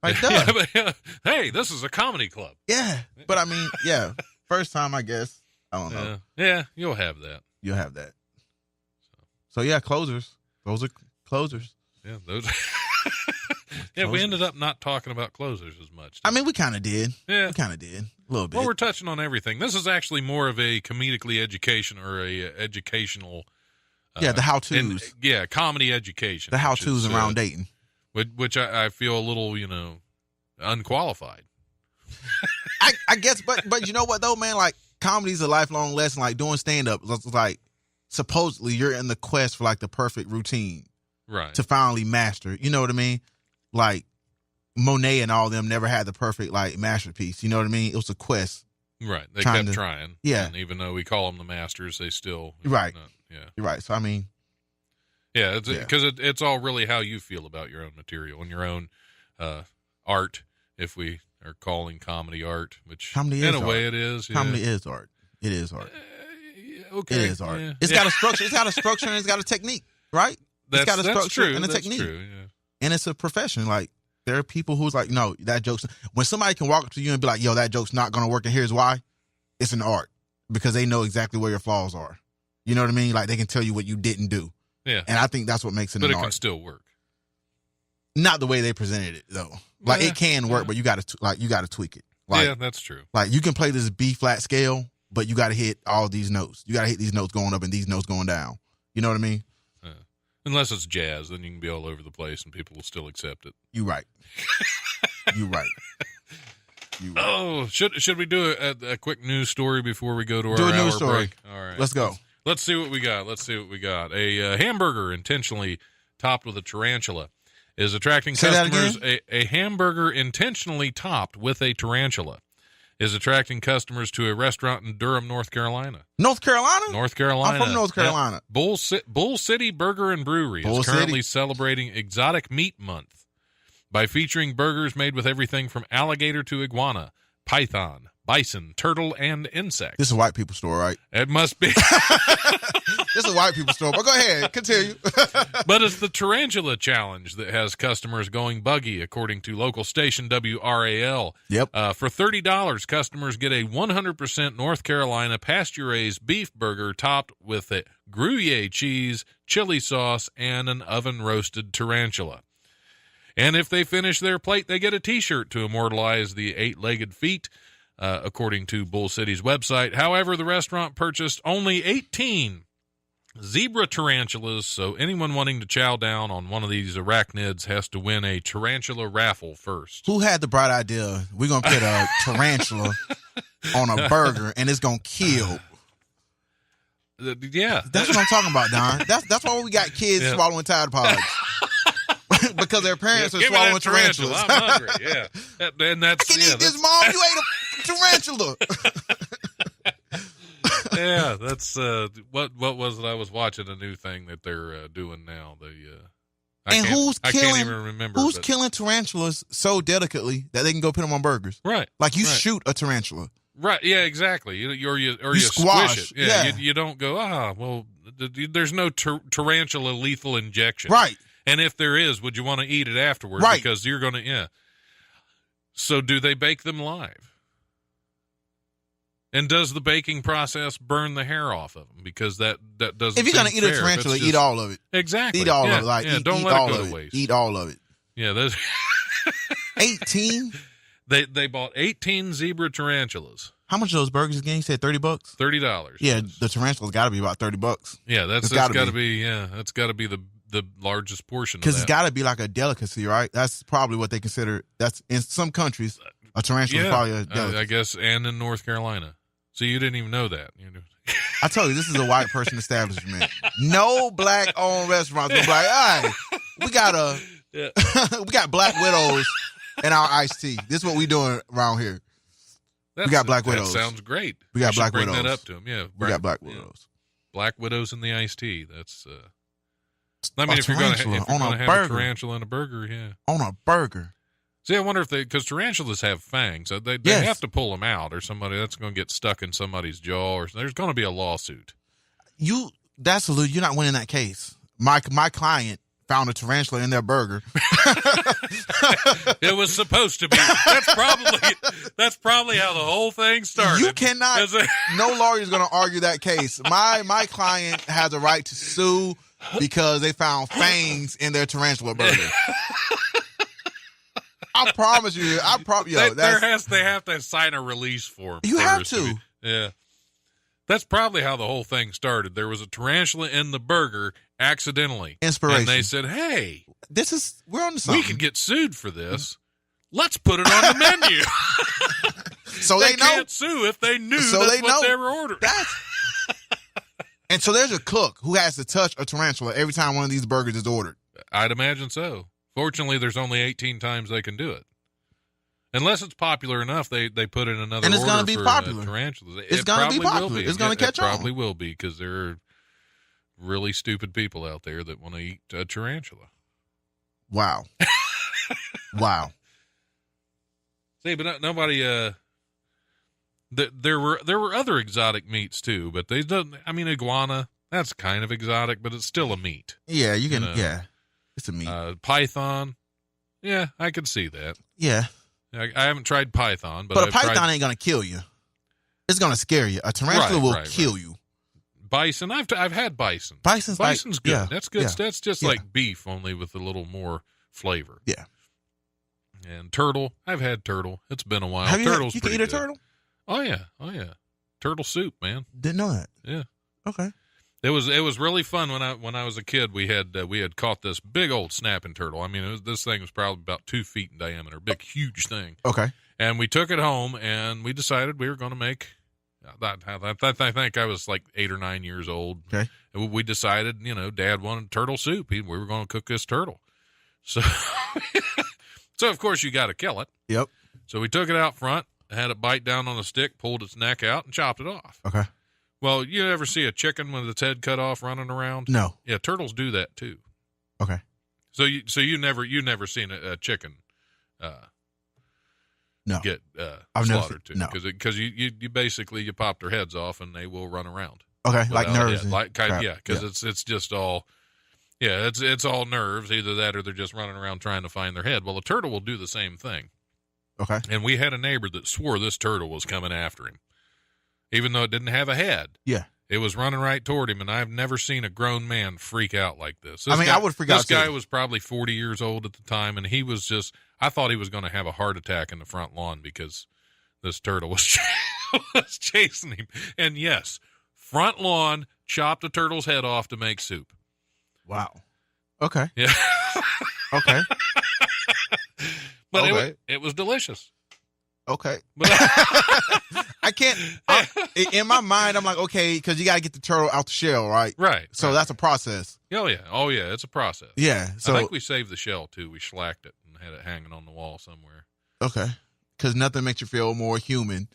Like, duh. Hey, this is a comedy club. Yeah. But I mean, yeah. First time, I guess. I don't know. Yeah, you'll have that. You'll have that. So yeah, closers. Those are closers. Yeah, those. Yeah, we ended up not talking about closers as much. I mean, we kind of did. Yeah, we kind of did a little bit. Well, we're touching on everything. This is actually more of a comedically education or a educational. The how-tos. Comedy education. The how-tos around dating. Which I feel a little, unqualified. I guess, but you know what though, man? Like, comedy's a lifelong lesson. Like, doing stand-up, like, supposedly you're in the quest for like the perfect routine, right? To finally master. You know what I mean? Like, Monet and all of them never had the perfect like masterpiece. You know what I mean? It was a quest. Right. They kept trying. Yeah. And even though we call them the masters, they still. Right. Yeah. You're right. So, I mean. Yeah. Because it's all really how you feel about your own material and your own art, if we are calling comedy art, which comedy in is a art. way it is. Comedy is art. It is art. Okay. It is art. Yeah. It's got a structure. It's got a structure and it's got a technique, right? It's got a structure true. and a That's technique. True, yeah. And it's a profession. Like, there are people who's like, no, that joke's... When somebody can walk up to you and be like, yo, that joke's not going to work, and here's why, it's an art. Because they know exactly where your flaws are. You know what I mean? Like, they can tell you what you didn't do. Yeah. And I think that's what makes it but an it art. can still work. Not the way they presented it, though. Like, it can work, but you got to tweak it. Like, yeah, that's true. Like, you can play this B flat scale, but you got to hit all these notes. You got to hit these notes going up and these notes going down. You know what I mean? Unless it's jazz, then you can be all over the place and people will still accept it. You right. You right. You right. Oh, should we do a quick news story before we go to our news hour story. break? All right. Let's go. Let's see what we got. A hamburger intentionally topped with a tarantula is attracting Say that customers. again? A hamburger intentionally topped with a tarantula is attracting customers to a restaurant in Durham, North Carolina. North Carolina? North Carolina. I'm from North Carolina. Yep. Bull City Burger and Brewery is currently celebrating Exotic Meat Month by featuring burgers made with everything from alligator to iguana, python, bison, turtle, and insect. This is a white people store, right? It must be. This is a white people store. But go ahead. Continue. But it's the tarantula challenge that has customers going buggy, according to local station WRAL. Yep. For $30, customers get a 100% North Carolina pasture-raised beef burger topped with a Gruyere cheese, chili sauce, and an oven-roasted tarantula. And if they finish their plate, they get a T-shirt to immortalize the eight-legged feat, according to Bull City's website. However, the restaurant purchased only 18 zebra tarantulas, so anyone wanting to chow down on one of these arachnids has to win a tarantula raffle first. Who had the bright idea? We're going to put a tarantula on a burger, and it's going to kill. Yeah. That's what I'm talking about, Don. That's why we got kids swallowing Tide Pods. Because their parents are swallowing tarantulas. I'm hungry, yeah. And that's, I can eat this, Mom. You ate a tarantula. Yeah, that's what was it? I was watching a new thing that they're doing now. I can't even remember. Who's killing tarantulas so delicately that they can go put them on burgers? Right. Like you shoot a tarantula. Right. Yeah. Exactly. You squash squish it. Yeah. You don't go. Well, there's no tarantula lethal injection. Right. And if there is, would you want to eat it afterwards? Right. Because you're going to. Yeah. So do they bake them live? And does the baking process burn the hair off of them? Because that doesn't. If you're going to eat a tarantula, eat all of it. Exactly. Eat all of it. Like, don't let it go to waste. Eat all of it. Yeah. Those 18? They bought 18 zebra tarantulas. How much of those burgers again? You said $30? $30. Yeah, the tarantula's got to be about $30. Yeah, that's got to be. Yeah, that's got to be the largest portion. Because it's got to be like a delicacy, right? That's probably what they consider. That's in some countries, a tarantula is probably a delicacy. I guess, and in North Carolina. So you didn't even know that. I told you, this is a white person establishment. No black-owned restaurants will be like, all right, we got black widows in our iced tea. This is what we doing around here. We got black widows. That sounds great. We got black widows. Bring that up to them. Yeah, we got black widows. Black widows in the iced tea. That's. I mean, if you're going to have a tarantula in a burger, yeah, on a burger. See, I wonder if because tarantulas have fangs, they have to pull them out, or that's going to get stuck in somebody's jaw, or there's going to be a lawsuit. You're not winning that case. My client found a tarantula in their burger. It was supposed to be. That's probably how the whole thing started. You cannot. No lawyer is going to argue that case. My client has a right to sue because they found fangs in their tarantula burger. I promise you. They have to sign a release form. You have to. Yeah. That's probably how the whole thing started. There was a tarantula in the burger accidentally. Inspiration. And they said, hey, we're on to something. We could get sued for this. Let's put it on the menu. So they know. Can't sue if they knew what they were ordering. And so there's a cook who has to touch a tarantula every time one of these burgers is ordered. I'd imagine so. Fortunately, there's only 18 times they can do it. Unless it's popular enough, they put in another and it's order gonna be for popular. Tarantulas. It's going to be popular. It's going to catch on. It probably will be because there are really stupid people out there that want to eat a tarantula. Wow. Wow. See, but nobody. There were other exotic meats too, but they don't. I mean, iguana. That's kind of exotic, but it's still a meat. Yeah, you can. Yeah, it's a meat. Python. Yeah, I could see that. Yeah, I haven't tried python, but a python ain't gonna kill you. It's gonna scare you. A tarantula will kill you. Bison. I've had bison. Bison's good. Yeah, that's good. Yeah, that's just like beef, only with a little more flavor. Yeah. And turtle. I've had turtle. It's been a while. You can eat a turtle? Oh yeah. Turtle soup, man. Didn't know that. Yeah. Okay. It was really fun when I was a kid. We had caught this big old snapping turtle. I mean, this thing was probably about 2 feet in diameter, big, huge thing. Okay. And we took it home, and we decided we were going to make. I think I was like 8 or 9 years old. Okay. And we decided, Dad wanted turtle soup. We were going to cook this turtle. So, of course, you got to kill it. Yep. So we took it out front, had it bite down on a stick, pulled its neck out, and chopped it off. Okay. Well, you ever see a chicken with its head cut off running around? No. Yeah, turtles do that too. Okay. So you never seen a chicken no. get slaughtered too? Because you basically pop their heads off and they will run around. Okay, like nerves. Because it's just all. Yeah, it's all nerves. Either that or they're just running around trying to find their head. Well, a turtle will do the same thing. Okay. And we had a neighbor that swore this turtle was coming after him, even though it didn't have a head. Yeah. It was running right toward him, and I've never seen a grown man freak out like this. I would freak out. This guy was probably 40 years old at the time, and he was just, I thought he was going to have a heart attack in the front lawn because this turtle was chasing him. And yes, front lawn, chopped the turtle's head off to make soup. Wow. Okay. Yeah. Okay. But it was delicious. Okay. I can't. In my mind, I'm like, okay, because you got to get the turtle out the shell, right? Right. So that's a process. Oh yeah. It's a process. Yeah. So I think we saved the shell too. We shellacked it and had it hanging on the wall somewhere. Okay. Because nothing makes you feel more human,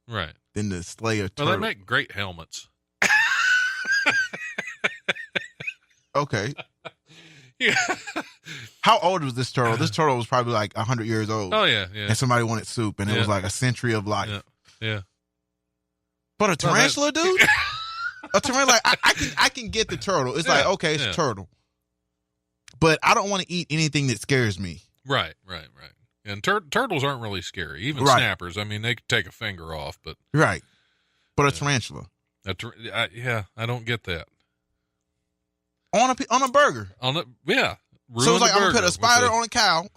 right, than to slay a turtle. Well, they make great helmets. Okay. Yeah. How old was this turtle? This turtle was probably like 100 years old. Oh yeah. And somebody wanted soup, and it was like a century of life. Yeah. But a tarantula, dude. A tarantula, like, I can get the turtle. It's like, okay, it's a turtle, but I don't want to eat anything that scares me. Right. And turtles aren't really scary. Even snappers. I mean, they could take a finger off, but right. But a tarantula. I don't get that. On a burger. So it's like I'm gonna put a spider on a cow,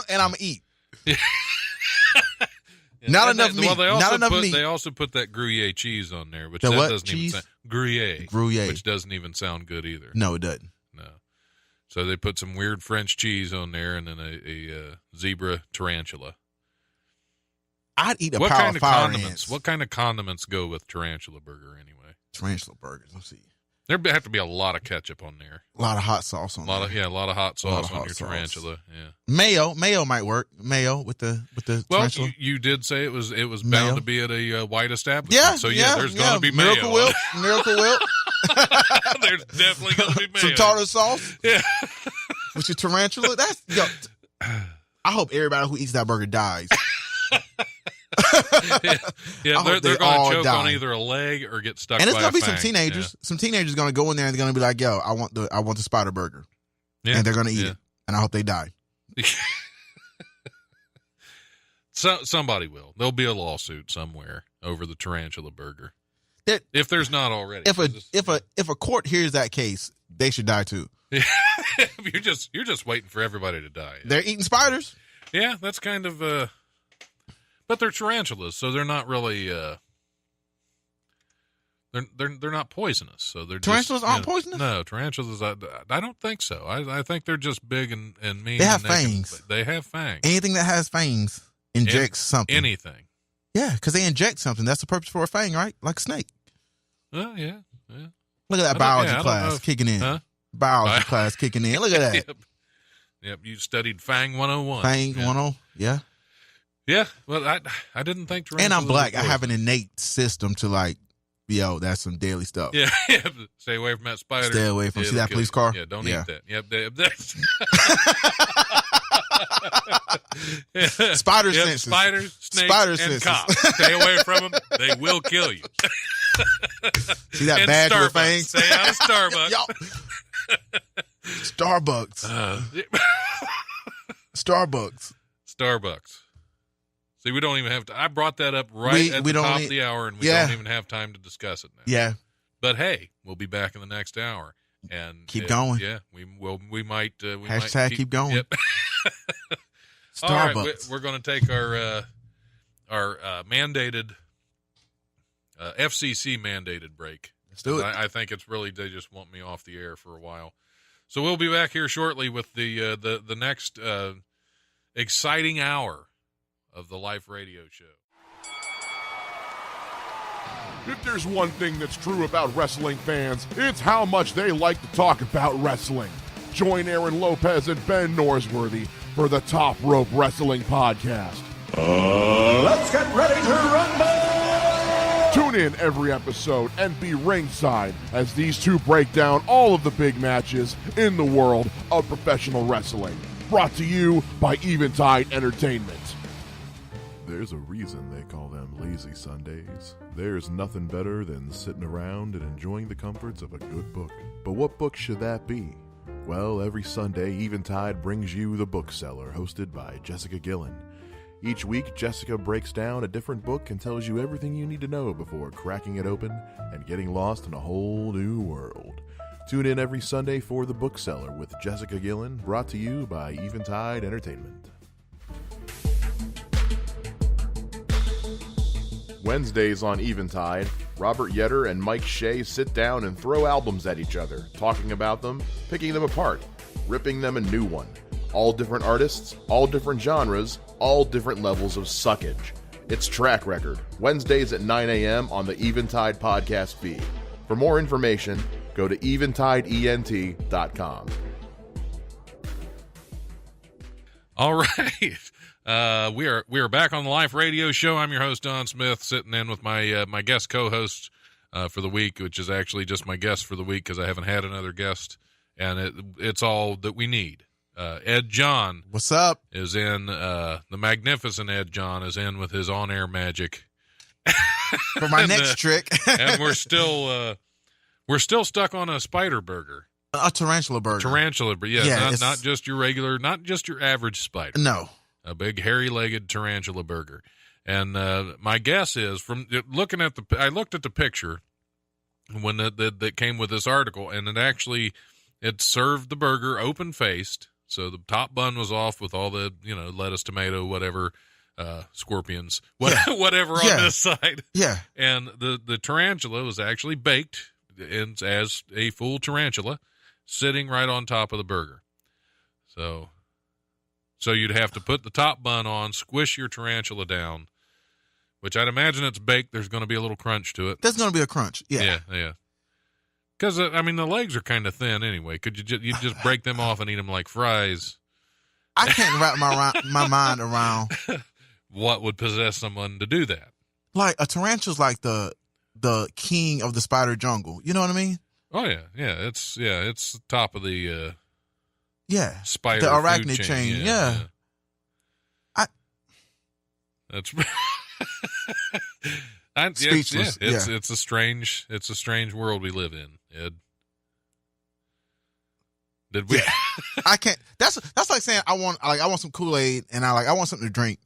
and I'm gonna eat. Yeah. Not enough meat. Well, not enough meat. They also put that Gruyere cheese on there, which doesn't even sound Gruyere, which doesn't even sound good either. No, it doesn't. No. So they put some weird French cheese on there, and then a zebra tarantula. I'd eat a power of fire ants. What kind of condiments go with tarantula burger anyway? Tarantula burgers. Let's see. There have to be a lot of ketchup on there. A lot of hot sauce on there. A lot of hot sauce on your tarantula. Yeah. Mayo might work. Mayo with the tarantula. Well, you did say it was bound to be at a white establishment. Yeah. So there's going to be mayo. Miracle Whip. There's definitely going to be mayo. Some tartar sauce. Yeah. With your tarantula. I hope everybody who eats that burger dies. They're going to choke on either a leg or get stuck. And it's going to be some teenagers. Yeah. Some teenagers going to go in there and they're going to be like, "Yo, I want the spider burger," and they're going to eat it. And I hope they die. Somebody will. There'll be a lawsuit somewhere over the tarantula burger. If there's not already. If a court hears that case, they should die too. You're just waiting for everybody to die. They're eating spiders. Yeah, that's kind of. But they're tarantulas, so they're not really. They're not poisonous, so they're tarantulas aren't poisonous. No, tarantulas. I don't think so. I think they're just big and mean. They have fangs. They have fangs. Anything that has fangs injects something. Anything. Yeah, because they inject something. That's the purpose for a fang, right? Like a snake. Oh yeah. Look at that biology class kicking in. Huh? Biology class kicking in. Look at that. Yep. You studied Fang 101. Fang 101. Yeah. Yeah, well, I didn't think tarantulas. And I'm black. I have an innate system to like, that's some deadly stuff. Yeah. Stay away from that spider. Stay away from. See that police car? Yeah, don't eat that. Yep, that's. Spider senses. Spiders, snakes, Spider and senses. cops. Stay away from them. They will kill you. See that and badge with Starbucks. fangs? Stay out of Starbucks. Starbucks. Starbucks. See, we don't even have to. I brought that up at the top of the hour, and we don't even have time to discuss it now. Yeah. But hey, we'll be back in the next hour. And keep going. Yeah, we might. Hashtag keep going. Yep. Starbucks. All right, we're going to take our mandated FCC mandated break. Let's do it. I think it's really they just want me off the air for a while. So we'll be back here shortly with the next exciting hour of the Life Radio Show. If there's one thing that's true about wrestling fans, it's how much they like to talk about wrestling. Join Aaron Lopez and Ben Norsworthy for the Top Rope Wrestling Podcast. Let's get ready to rumble! Tune in every episode and be ringside as these two break down all of the big matches in the world of professional wrestling. Brought to you by Eventide Entertainment. There's a reason they call them lazy Sundays. There's nothing better than sitting around and enjoying the comforts of a good book. But what book should that be? Well, every Sunday, Eventide brings you The Bookseller, hosted by Jessica Gillen. Each week, Jessica breaks down a different book and tells you everything you need to know before cracking it open and getting lost in a whole new world. Tune in every Sunday for The Bookseller with Jessica Gillen, brought to you by Eventide Entertainment. Wednesdays on Eventide, Robert Yetter and Mike Shea sit down and throw albums at each other, talking about them, picking them apart, ripping them a new one. All different artists, all different genres, all different levels of suckage. It's Track Record, Wednesdays at 9 a.m. on the Eventide podcast feed. For more information, go to eventideent.com. All right. We are back on the Life Radio Show. I'm your host, Don Smith, sitting in with my my guest co-host for the week, which is actually just my guest for the week because I haven't had another guest, and it's all that we need. Ed John, what's up? Is in the magnificent Ed John is in with his on-air magic for my next trick, and we're still stuck on a spider burger. A tarantula burger. Tarantula, but not just your regular, not just your average spider. No. A big hairy-legged tarantula burger. And my guess is, from looking at I looked at the picture when that came with this article, and it served the burger open-faced, so the top bun was off with all the, lettuce, tomato, whatever, scorpions, whatever on this side. Yeah. And the tarantula was actually baked as a full tarantula, sitting right on top of the burger. So you'd have to put the top bun on, squish your tarantula down, which I'd imagine it's baked. There's going to be a little crunch to it. There's going to be a crunch. Yeah. Yeah. Because, the legs are kind of thin anyway. Could you just break them off and eat them like fries? I can't wrap my mind around what would possess someone to do that. Like, a tarantula's like the king of the spider jungle. You know what I mean? Oh, yeah. Yeah, it's the top of the... spider the arachnid chain. Yeah. That's speechless. It's a strange world we live in, Ed. Did we? Yeah. I can't. That's like saying I want some Kool-Aid and I want something to drink,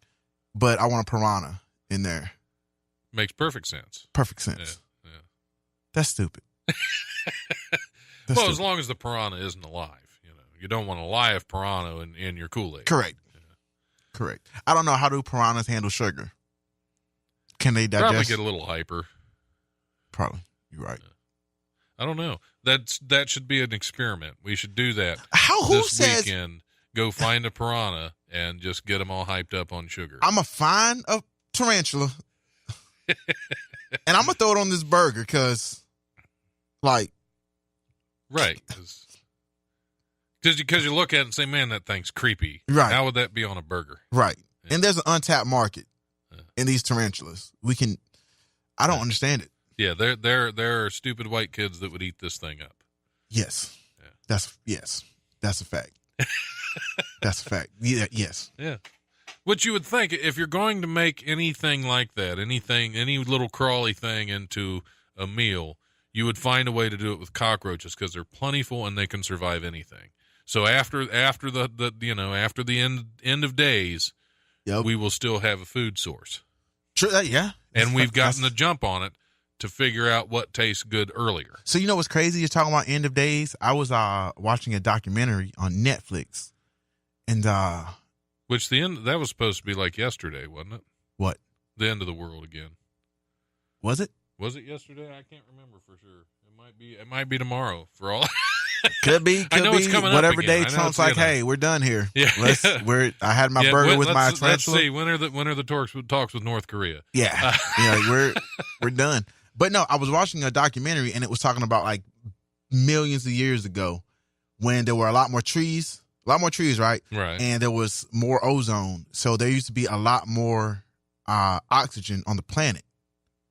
but I want a piranha in there. Makes perfect sense. Perfect sense. Yeah. That's stupid. As long as the piranha isn't alive. You don't want a live piranha in your Kool-Aid. Correct. Yeah. Correct. I don't know, how do piranhas handle sugar? Can they digest? Probably get a little hyper. Probably. You're right. Yeah. I don't know. That should be an experiment. We should do that weekend. Go find a piranha and just get them all hyped up on sugar. I'm going to find a tarantula and I'm going to throw it on this burger because, Right. Because you look at it and say, man, that thing's creepy. Right. How would that be on a burger? Right. Yeah. And there's an untapped market in these tarantulas. I don't understand it. Yeah, there are stupid white kids that would eat this thing up. Yes. Yeah. That's a fact. That's a fact. Yeah, yes. Yeah. Which you would think, if you're going to make anything like that, any little crawly thing into a meal, you would find a way to do it with cockroaches because they're plentiful and they can survive anything. So after the end of days, we will still have a food source. True. Yeah. And we've gotten the jump on it to figure out what tastes good earlier. So you know what's crazy? You're talking about end of days. I was watching a documentary on Netflix, and which that was supposed to be like yesterday, wasn't it? What? The end of the world again. Was it? Was it yesterday? I can't remember for sure. It might be tomorrow for all. Could be. I know it's coming up whatever again. day Trump's like, hey, we're done here. Yeah. I had my burger with my tarantula. Let's see. When are the talks with North Korea? Yeah. We're done. But no, I was watching a documentary and it was talking about like millions of years ago when there were a lot more trees, right? Right. And there was more ozone. So there used to be a lot more oxygen on the planet.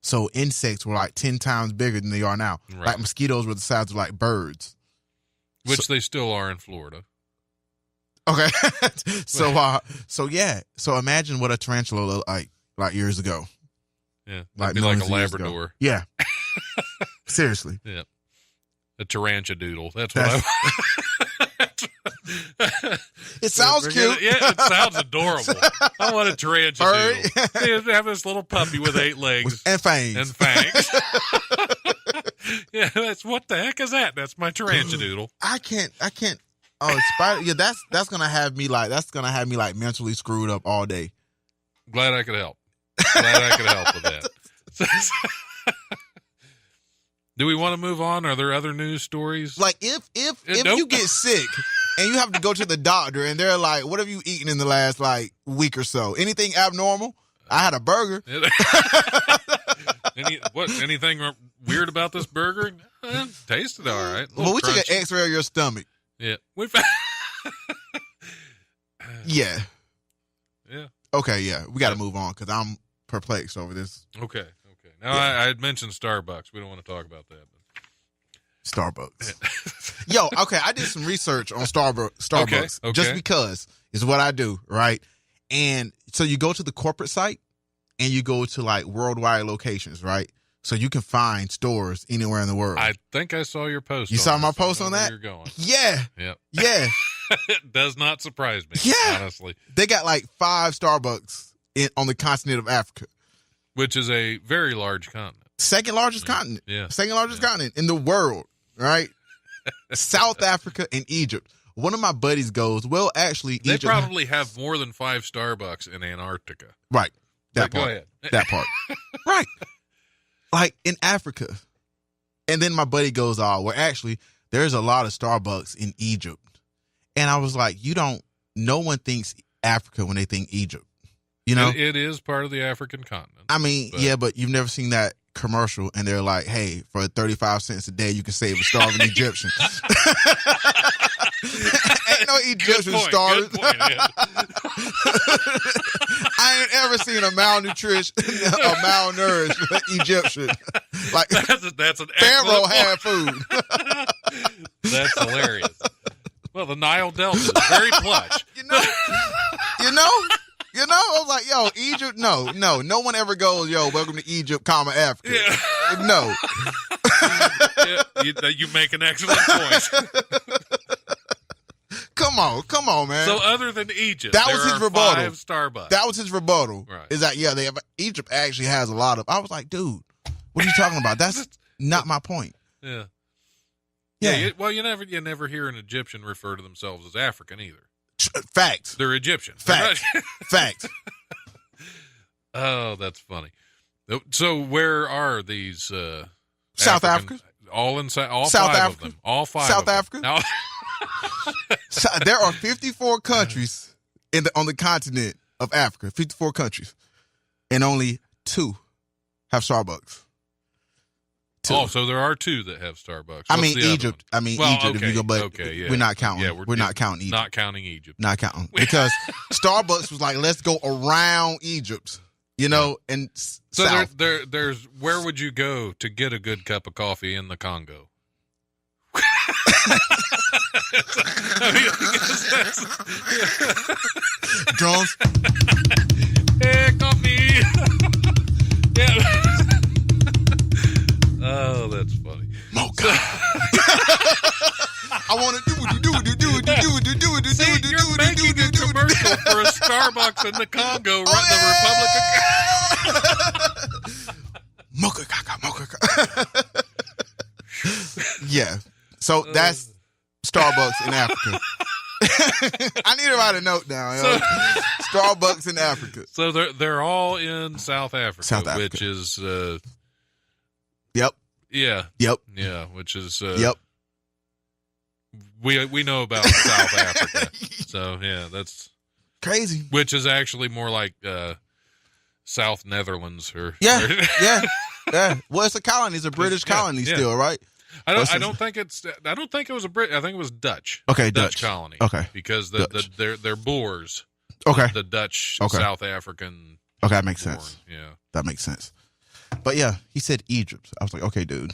So insects were like 10 times bigger than they are now. Right. Like mosquitoes were the size of like birds. Which they still are in Florida. Okay. So imagine what a tarantula looked like years ago. Yeah. Like be like a Labrador. Yeah. Seriously. Yeah. A tarantadoodle. That's what It sounds cute. Yeah, it sounds adorable. I want a tarantadoodle. Have this little puppy with 8 legs. And fangs. Yeah, what the heck is that? That's my tarantadoodle. I can't. Oh, spider. Yeah, that's gonna have me like mentally screwed up all day. Glad I could help. With that. Do we want to move on? Are there other news stories? Like if you get sick and you have to go to the doctor and they're like, "What have you eaten in the last like week or so? Anything abnormal?" I had a burger. Anything weird about this burger? Tasted all right. Well, we took an X-ray of your stomach. Yeah, Yeah. Yeah. Okay. Yeah, we got to move on because I'm perplexed over this. Okay. Now I had mentioned Starbucks. We don't want to talk about that. Starbucks. Yo, okay, I did some research on Starbucks Okay. just because it's what I do, right? And so you go to the corporate site and you go to like worldwide locations, right? So you can find stores anywhere in the world. I think I saw your post. You saw my post on that? Where you're going. Yeah. Yep. Yeah. It does not surprise me. Yeah. Honestly. They got like 5 Starbucks on the continent of Africa. Which is a very large continent. Second largest continent. Yeah. Second largest continent in the world, right? South Africa and Egypt. One of my buddies goes, well, actually, they Egypt probably have more than 5 Starbucks in Antarctica. Right. That Go part. ahead. That part. Right. Like in Africa. And then my buddy goes, well, actually, there's a lot of Starbucks in Egypt. And I was like, no one thinks Africa when they think Egypt. You know? It is part of the African continent. I mean, but you've never seen that commercial and they're like, hey, for 35 cents a day, you can save a starving Egyptian. Ain't no Egyptian starving. Good point, yeah. I ain't ever seen a malnourished Egyptian. Like that's an Pharaoh excellent had food. That's hilarious. Well, the Nile Delta is very plush. You know, I was like, yo, Egypt, no one ever goes, yo, welcome to Egypt, Africa. Yeah. No. Yeah, you make an excellent point. Come on, man. So other than Egypt, that was his rebuttal. 5 Starbucks. That was his rebuttal. Right. Is that, they have, Egypt actually has a lot of, I was like, dude, what are you talking about? That's not my point. Yeah. Yeah. You never hear an Egyptian refer to themselves as African either. Facts. They're Egyptian. Facts. Facts. Oh, that's funny. So where are these South African, Africa? All South 5 Africa? of them. All 5 South of them. Africa? Now, So, there are 54 countries on the continent of Africa. 54 countries. And only 2 have Starbucks. 2. Oh, so there are 2 that have Starbucks. I What's mean the other Egypt. one? Egypt. Okay, If you go, but yeah. we're not counting. Yeah, we're not counting Egypt. Not counting Egypt. Not counting because Starbucks was like, let's go around Egypt, and so south. there's where would you go to get a good cup of coffee in the Congo? Drums. Hey, coffee. Yeah. Oh, that's funny. Mocha. I want to do it. See, you're making a commercial for a Starbucks in the Congo, the Republic of Mocha caca, mocha caca. Yeah. So that's Starbucks in Africa. I need to write a note down. Starbucks in Africa. So they're all in South Africa, which is Yep. Yeah. Yep. Yeah, which is Yep. We know about South Africa. So yeah, that's crazy. Which is actually more like South Netherlands or yeah. Well, it's a colony. It's a British colony still, right? I don't think it was a Brit. I think it was Dutch. Okay, Dutch colony. Okay, because they're Boers. Okay, the Dutch South African. Okay, that makes sense. Yeah, that makes sense. But yeah, he said Egypt. I was like, okay, dude,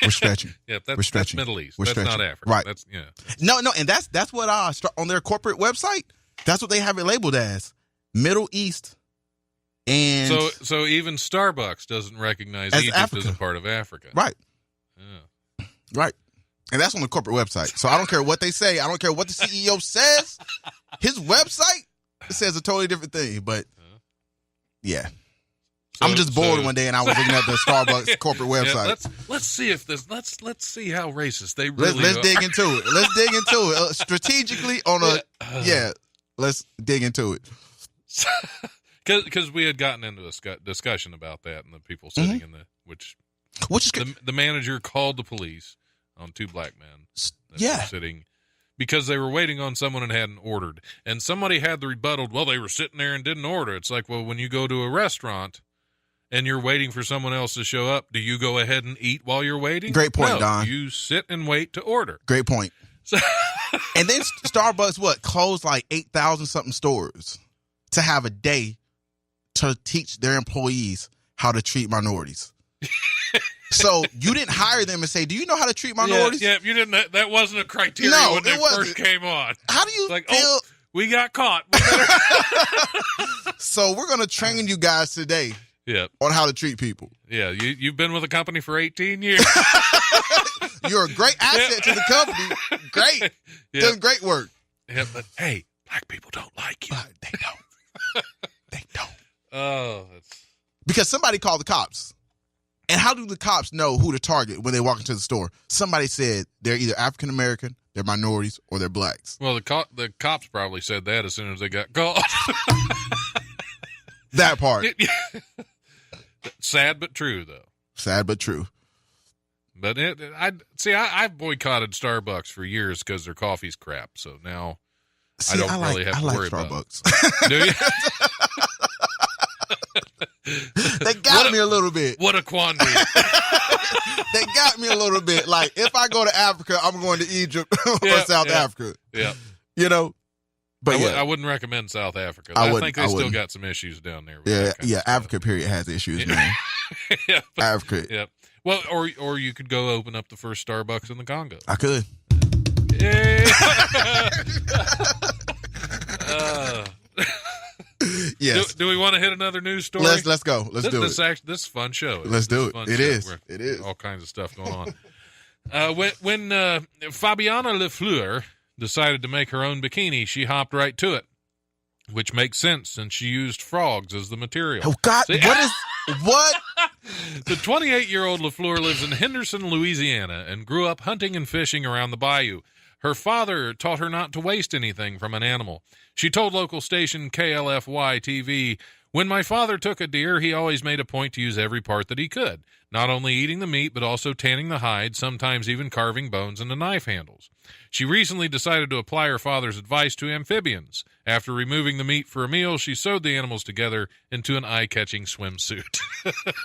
we're stretching. Yeah, we're stretching. That's Middle East. We're that's stretching. Not Africa. Right. That's No, and that's what on their corporate website. That's what they have it labeled as Middle East. And so even Starbucks doesn't recognize Egypt as a part of Africa. Right. Yeah. Right. And that's on the corporate website. So I don't care what they say. I don't care what the CEO says. His website says a totally different thing. But yeah. I'm just bored one day and I was looking at the Starbucks corporate website. Yeah, let's see if this let's see how racist they really let's are. dig into it. Let's dig into it. Strategically on a let's dig into it. Because we had gotten into a discussion about that, and the people sitting in which is the manager called the police on two black men. Were sitting because they were waiting on someone and hadn't ordered, and somebody had the rebuttal. Well, they were sitting there and didn't order. It's like, well, when you go to a restaurant and you're waiting for someone else to show up, do you go ahead and eat while you're waiting? Great point, no, Don. You sit and wait to order. Great point. And then Starbucks closed like 8,000 something stores to have a day to teach their employees how to treat minorities. So you didn't hire them and say, do you know how to treat minorities? Yeah, you didn't. That wasn't a criteria when they first came on. How do you feel? We got caught. So we're going to train you guys today on how to treat people. Yeah, you've been with the company for 18 years. You're a great asset to the company. Great. Doing great work. Yeah, but hey, black people don't like you. They don't. They don't. Oh, because somebody called the cops. And how do the cops know who to target when they walk into the store? Somebody said they're either African American, they're minorities, or they're blacks. Well, the cops probably said that as soon as they got called. That part. Sad but true, though. Sad but true. But I've boycotted Starbucks for years because their coffee's crap. So now I don't really have to worry Starbucks. about it. Do you? They got me a little bit. What a quandary. They got me a little bit. Like, if I go to Africa, I'm going to Egypt or South Africa. Yeah. You know? But I wouldn't recommend South Africa. I think they still got some issues down there. Yeah, Africa, period, has issues, man. Africa. Yeah. Well, or you could go open up the first Starbucks in the Congo. I could. Yeah. Yes. Do we want to hit another news story? Let's go. Let's do it. This is a fun show. Let's do it. It is. It is. All kinds of stuff going on. When Fabiana Lefleur decided to make her own bikini, she hopped right to it, which makes sense since she used frogs as the material. Oh, God. What? The 28-year-old Lefleur lives in Henderson, Louisiana, and grew up hunting and fishing around the bayou. Her father taught her not to waste anything from an animal. She told local station KLFY-TV, "When my father took a deer, he always made a point to use every part that he could, not only eating the meat, but also tanning the hide, sometimes even carving bones into knife handles." She recently decided to apply her father's advice to amphibians. After removing the meat for a meal, she sewed the animals together into an eye-catching swimsuit.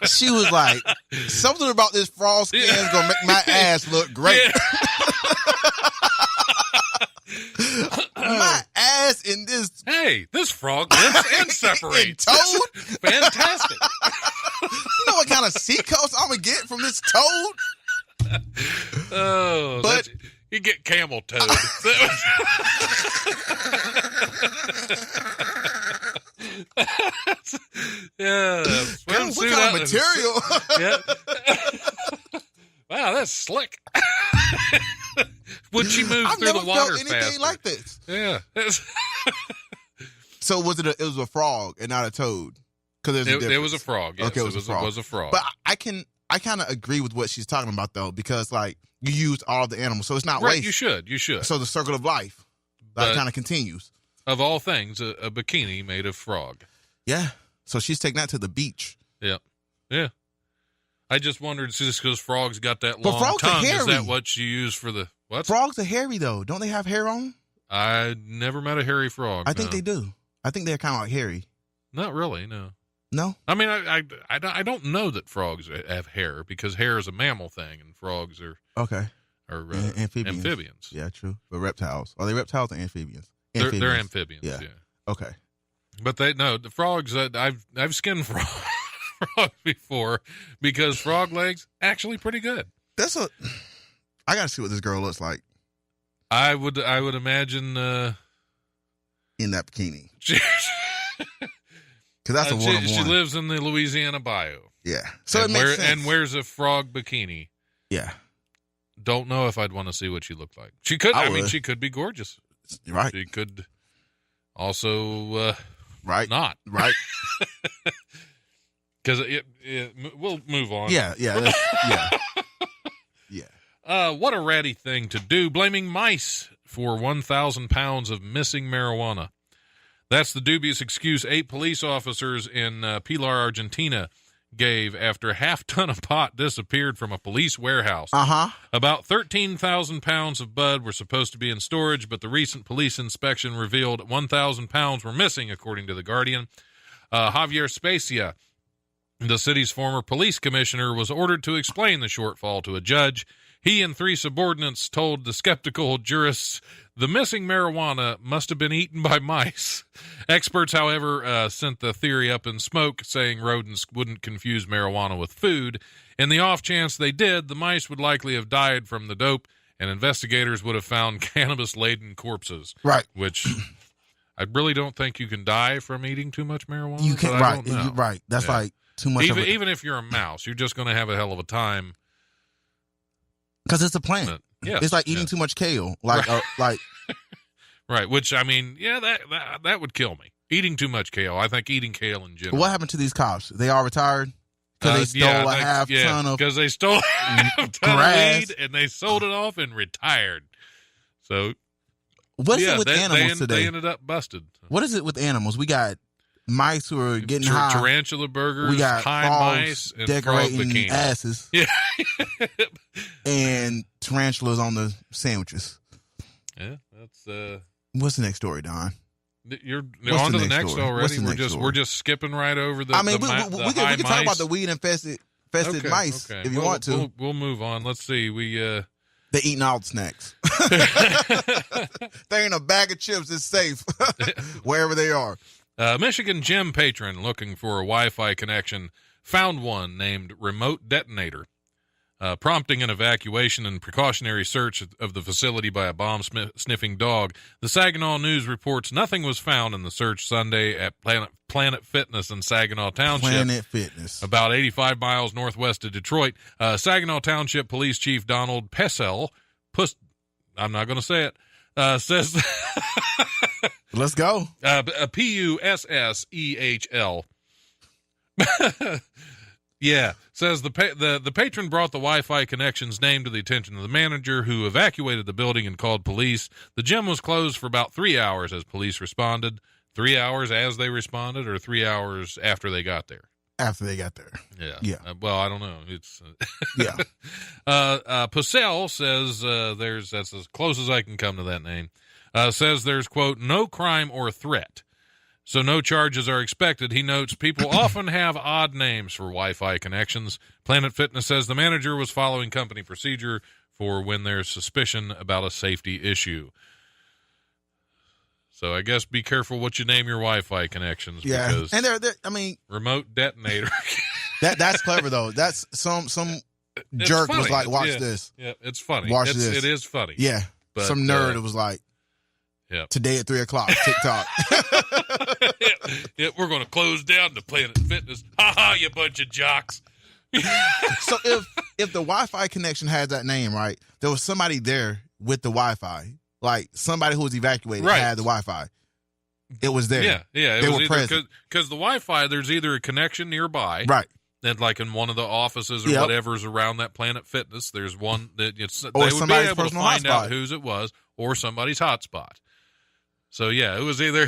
She was like, something about this frog skin is going to make my ass look great. Yeah. My ass in this. Hey, this frog lives and separates. Toad? Fantastic. You know what kind of seacoast I'm going to get from this toad? Oh, but You get camel toed. Yeah, What kind of material? Yeah. Wow, that's slick. Would she move I've through never the water felt anything faster? like this. Yeah. So it was a frog and not a toad? Because It was a frog. Yes, okay, it was a frog. But I kind of agree with what she's talking about though, because like you use all the animals, so it's not right. waste. You should. So the circle of life that kind of continues. Of all things, a bikini made of frog. Yeah. So she's taking that to the beach. Yeah. Yeah. I just wondered, just because frogs got that But long frogs are tongue, is hairy. that what you use for the what? Frogs are hairy though. Don't they have hair on them? I never met a hairy frog. I think no. they do. I think they're kind of like hairy. Not really, no. No? I mean, I don't know that frogs have hair, because hair is a mammal thing, and frogs are Okay. amphibians. Yeah, true. But reptiles. Are they reptiles or amphibians? They're amphibians. Yeah. Yeah. Okay. But the frogs. I've skinned frogs before, because frog legs actually pretty good. I gotta see what this girl looks like I would imagine in that bikini. she, Because that's a one-on-one. she lives in the Louisiana bayou. Yeah. So it makes sense. And wears a frog bikini. Yeah. Don't know if I'd want to see what she looked like. She could. I mean, she could be gorgeous. Right. She could also Right. not. Right. Because we'll move on. Yeah. Yeah. Yeah. Yeah. What a ratty thing to do, blaming mice for 1,000 pounds of missing marijuana. That's the dubious excuse 8 police officers in Pilar, Argentina, gave after a half-ton of pot disappeared from a police warehouse. Uh-huh. About 13,000 pounds of bud were supposed to be in storage, but the recent police inspection revealed 1,000 pounds were missing, according to The Guardian. Javier Specia, the city's former police commissioner, was ordered to explain the shortfall to a judge. He and 3 subordinates told the skeptical jurists the missing marijuana must have been eaten by mice. Experts, however, sent the theory up in smoke, saying rodents wouldn't confuse marijuana with food. In the off chance they did, the mice would likely have died from the dope, and investigators would have found cannabis-laden corpses. Right. Which I really don't think you can die from eating too much marijuana. You can't. Right. Right. That's like too much. Even if you're a mouse, you're just going to have a hell of a time. Because it's a plant. But, yes, it's like eating too much kale. Like, like. Right. Which, I mean, yeah, that would kill me. Eating too much kale. I think eating kale in general. What happened to these cops? They all retired? Because they stole a half ton of because they stole a half ton of weed and they sold it off and retired. So, what is it with animals today? They ended up busted. What is it with animals? We got mice who are getting high. Tarantula burgers, we got high mice, and decorating frog bikini. asses. Yeah. And tarantulas on the sandwiches. Yeah, that's What's the next story, Don? You're on to the next story? already. We're just skipping right over the. I mean, we can talk mice. about the weed infested mice if you want to. We'll move on. Let's see. They're eating all the snacks. They ain't a bag of chips. It's safe wherever they are. Michigan gym patron looking for a Wi-Fi connection found one named Remote Detonator, prompting an evacuation and precautionary search of the facility by a bomb-sniffing dog. The Saginaw News reports nothing was found in the search Sunday at Planet Fitness in Saginaw Township. Planet Fitness. About 85 miles northwest of Detroit. Saginaw Township Police Chief Donald Pessell, I'm not going to say it, says... Let's go. Pussehl. Yeah, says the patron brought the Wi-Fi connection's name to the attention of the manager, who evacuated the building and called police. The gym was closed for about 3 hours as police responded. 3 hours as they responded, or 3 hours after they got there? After they got there. Yeah. Yeah. Well, I don't know. It's yeah. Pussell says that's as close as I can come to that name. Says there's, quote, no crime or threat, so no charges are expected. He notes people often have odd names for Wi-Fi connections. Planet Fitness says the manager was following company procedure for when there's suspicion about a safety issue. So I guess be careful what you name your Wi-Fi connections. Yeah, because and they're I mean, Remote Detonator. that's clever though. That's some jerk funny. was like, watch Yeah. this. Yeah, it's funny. Watch this. It is funny. Yeah. But, some nerd was like, yeah. today at 3:00, TikTok. Yeah, we're going to close down the Planet Fitness. Ha ha, you bunch of jocks. So if the Wi-Fi connection had that name, right, there was somebody there with the Wi-Fi. Like somebody who was evacuated had the Wi-Fi. It was there. Yeah. They were present. Because the Wi-Fi, there's either a connection nearby. Right. And like in one of the offices or whatever's around that Planet Fitness, there's one that they would be able to find out whose it was, or somebody's hotspot. So yeah, it was either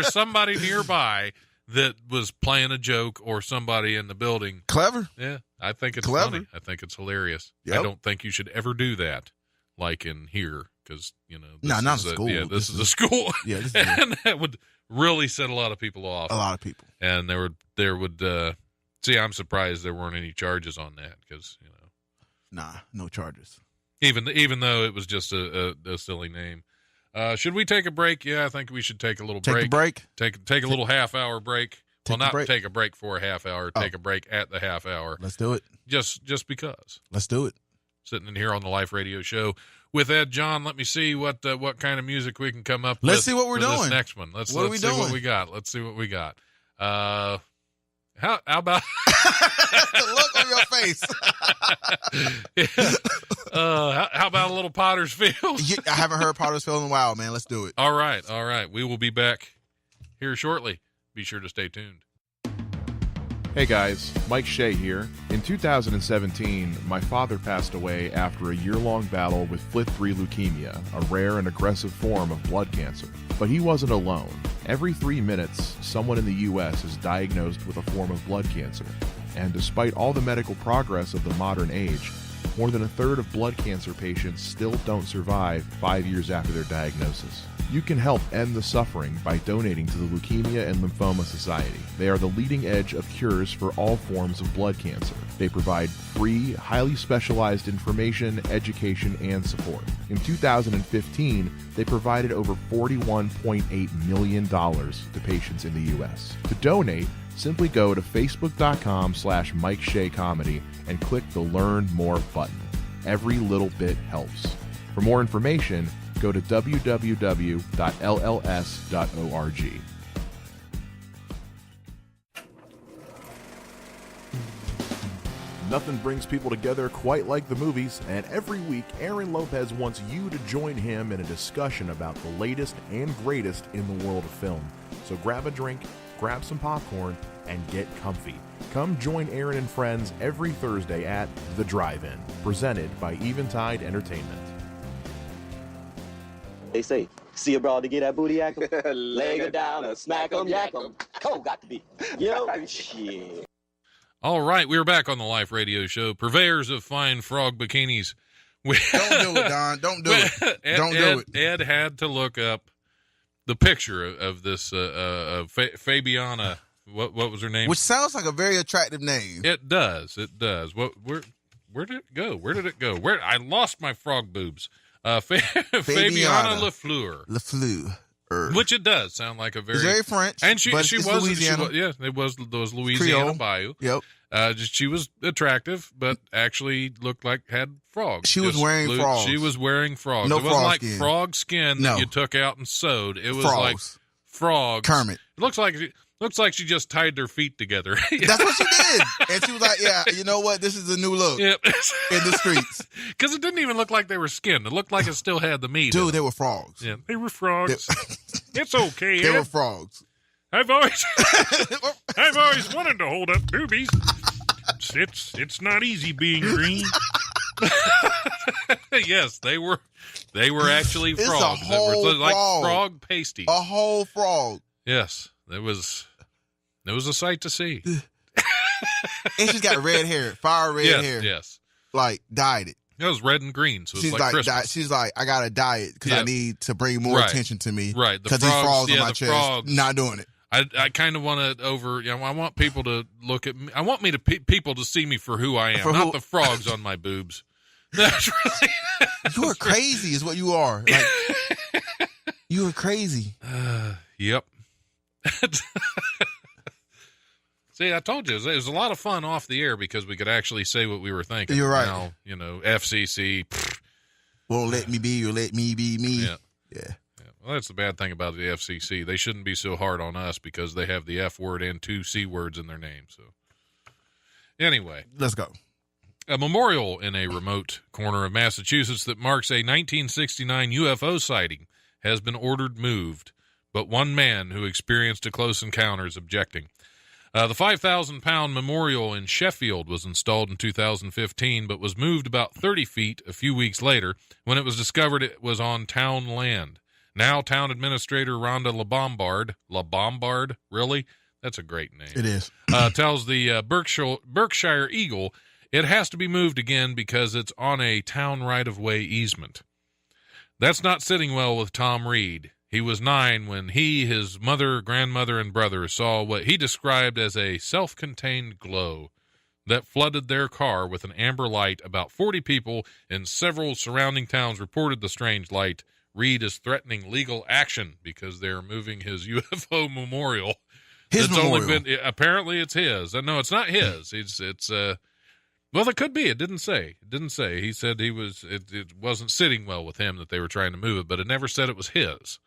somebody nearby that was playing a joke or somebody in the building. Clever. Yeah, I think it's clever. funny. I think it's hilarious. Yep. I don't think you should ever do that, like in here, because not a school. Yeah, this is a school. Yeah, this is and that would really set a lot of people off. A lot of people. And there would. See, I'm surprised there weren't any charges on that because Nah, no charges. Even though it was just a silly name. Should we take a break? Yeah, I think we should take a little break. Take a break? Take a little half-hour break. Well, not break. take a break for a half hour. Take a break at the half hour. Let's do it. Just because. Let's do it. Sitting in here on the Life Radio Show with Ed John. Let me see what kind of music we can come up with. Let's see what we're doing. This next one. Let's see what we got. Let's see what we got. How about the look on your face? How about a little Potter's Field? I haven't heard Potter's Field in a while, man. Let's do it. All right. We will be back here shortly. Be sure to stay tuned. Hey guys, Mike Shea here. In 2017, my father passed away after a year-long battle with FLT3 leukemia, a rare and aggressive form of blood cancer. But he wasn't alone. Every 3 minutes, someone in the U.S. is diagnosed with a form of blood cancer. And despite all the medical progress of the modern age, more than a third of blood cancer patients still don't survive 5 years after their diagnosis. You can help end the suffering by donating to the Leukemia and Lymphoma Society. They are the leading edge of cures for all forms of blood cancer. They provide free, highly specialized information, education, and support. In 2015, they provided over $41.8 million to patients in the U.S. To donate, simply go to facebook.com/Mike Shea Comedy and click the Learn More button. Every little bit helps. For more information, go to www.lls.org. Nothing brings people together quite like the movies, and every week Aaron Lopez wants you to join him in a discussion about the latest and greatest in the world of film. So grab a drink, grab some popcorn, and get comfy. Come join Aaron and friends every Thursday at The Drive-In, presented by Eventide Entertainment. They say, see a broad to get that booty yak 'em, leg her down and smack 'em, yak 'em. Cole got to be. Yo, shit. All right, we're back on the Life Radio Show. Purveyors of fine frog bikinis. Don't do it, Don. Don't do it. Don't do it. Ed had to look up the picture of this Fabiana. What was her name? Which sounds like a very attractive name. It does. Where did it go? I lost my frog boobs. Fabiana Lafleur. Which it does sound like a very French. And she was Louisiana. it was those Louisiana Creole. Bayou. Yep. She was attractive, but actually looked like had frogs. She was wearing frogs. She was wearing frogs. No it wasn't frog like skin. frog skin that you took out and sewed. It was frogs. like frogs. Kermit. It looks like she just tied their feet together. That's what she did. And she was like, yeah, you know what? This is a new look Yep. in the streets. Because it didn't even look like they were skinned. It looked like it still had the meat. Dude, they were frogs. Yeah, they were frogs. It's okay. They were frogs. I've always wanted to hold up boobies. It's not easy being green. Yes, they were actually It's frogs. a whole They were like frog. frog pasty. A whole frog. Yes, it was a sight to see. And she's got red hair, fire red hair. Yes, Like, dyed it. it was red and green, so it's She's like like, Christmas. she's like, I got to dye it because I need to bring more Right. attention to me. Right. The Because these frogs on yeah, my the chest, frogs. not doing it. I kind of want to I want people to look at me. I want people to see me for who I am, not the frogs on my boobs. That's really. You are crazy, is what you are. Like, you are crazy. Yep. See, I told you, it was a lot of fun off the air because we could actually say what we were thinking. You're right. Now, FCC. Won't let me be or let me be me. Yeah. Well, that's the bad thing about the FCC. They shouldn't be so hard on us because they have the F word and 2 C words in their name. So, anyway. Let's go. A memorial in a remote corner of Massachusetts that marks a 1969 UFO sighting has been ordered moved, but one man who experienced a close encounter is objecting. The 5,000-pound memorial in Sheffield was installed in 2015, but was moved about 30 feet a few weeks later when it was discovered it was on town land. Now, town administrator Rhonda LaBombard, really? That's a great name. It is. Tells the Berkshire Eagle it has to be moved again because it's on a town right-of-way easement. That's not sitting well with Tom Reed. He was 9 when he, his mother, grandmother, and brother saw what he described as a self-contained glow that flooded their car with an amber light. About 40 people in several surrounding towns reported the strange light. Reed is threatening legal action because they're moving his UFO memorial. Apparently it's his. No, it's not his. Well, it could be. It didn't say. He said it wasn't sitting well with him that they were trying to move it, but it never said it was his.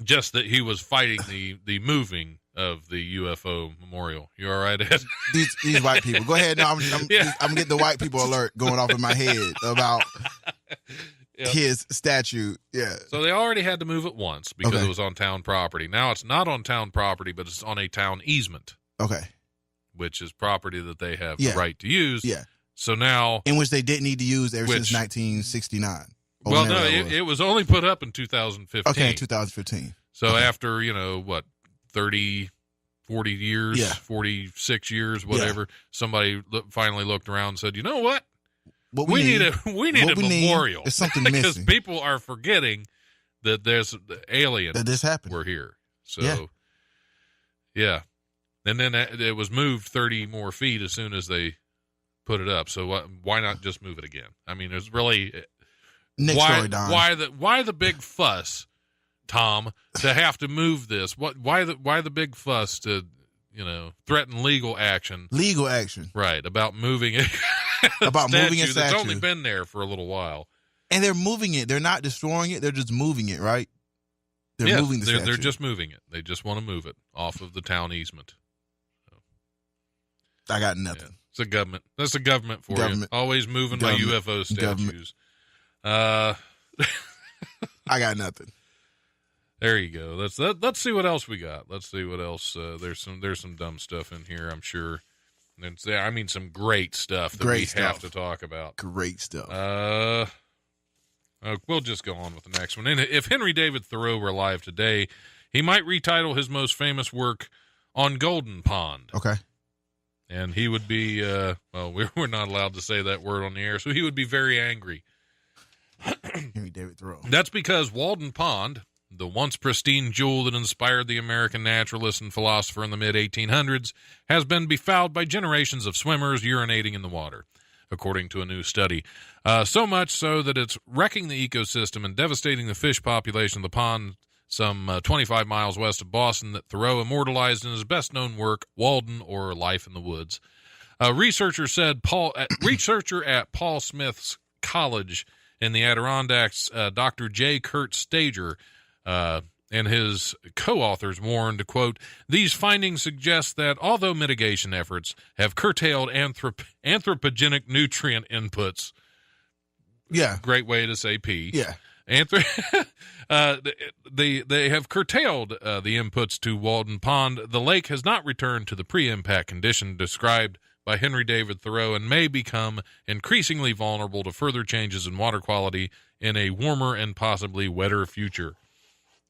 Just that he was fighting the moving of the UFO memorial. You all right, Ed? These white people. Go ahead. No, I'm getting the white people alert going off in my head about his statue. Yeah. So they already had to move it once because it was on town property. Now it's not on town property, but it's on a town easement. Okay. Which is property that they have the right to use. Yeah. So now... In which they didn't need to use ever since 1969. Well, no, it was only put up in 2015. Okay, 2015. So after, 30, 40 years, 46 years, whatever, somebody finally looked around and said, you know what? We need a memorial. There's something missing. Because people are forgetting that there's aliens that this happened. Were here. So, yeah. And then it was moved 30 more feet as soon as they put it up. So why not just move it again? I mean, there's really... Why the big fuss, Tom, to have to move this? Why the big fuss to, threaten legal action? Legal action. Right, about moving it. About moving a statue. That's only been there for a little while. And they're moving it. They're not destroying it. They're just moving it, right? They're moving the statue. They're just moving it. They just want to move it off of the town easement. So. I got nothing. Yeah. It's a government. That's a government for you. Always moving my UFO statues. I got nothing. There you go. Let's see what else we got. Let's see what else. There's some dumb stuff in here, I'm sure. I mean, some great stuff that we have to talk about. Great stuff. We'll just go on with the next one. And if Henry David Thoreau were alive today, he might retitle his most famous work On Golden Pond. Okay. And he would be, we're not allowed to say that word on the air, so he would be very angry. Henry David Thoreau. That's because Walden Pond, the once pristine jewel that inspired the American naturalist and philosopher in the mid-1800s, has been befouled by generations of swimmers urinating in the water, according to a new study. So much so that it's wrecking the ecosystem and devastating the fish population of the pond some 25 miles west of Boston that Thoreau immortalized in his best-known work, Walden, or Life in the Woods. A researcher at Paul Smith's College in the Adirondacks, Dr. J. Kurt Stager, and his co-authors warned, quote, these findings suggest that although mitigation efforts have curtailed anthropogenic nutrient inputs, great way to say pee, they have curtailed the inputs to Walden Pond, the lake has not returned to the pre-impact condition described by Henry David Thoreau and may become increasingly vulnerable to further changes in water quality in a warmer and possibly wetter future.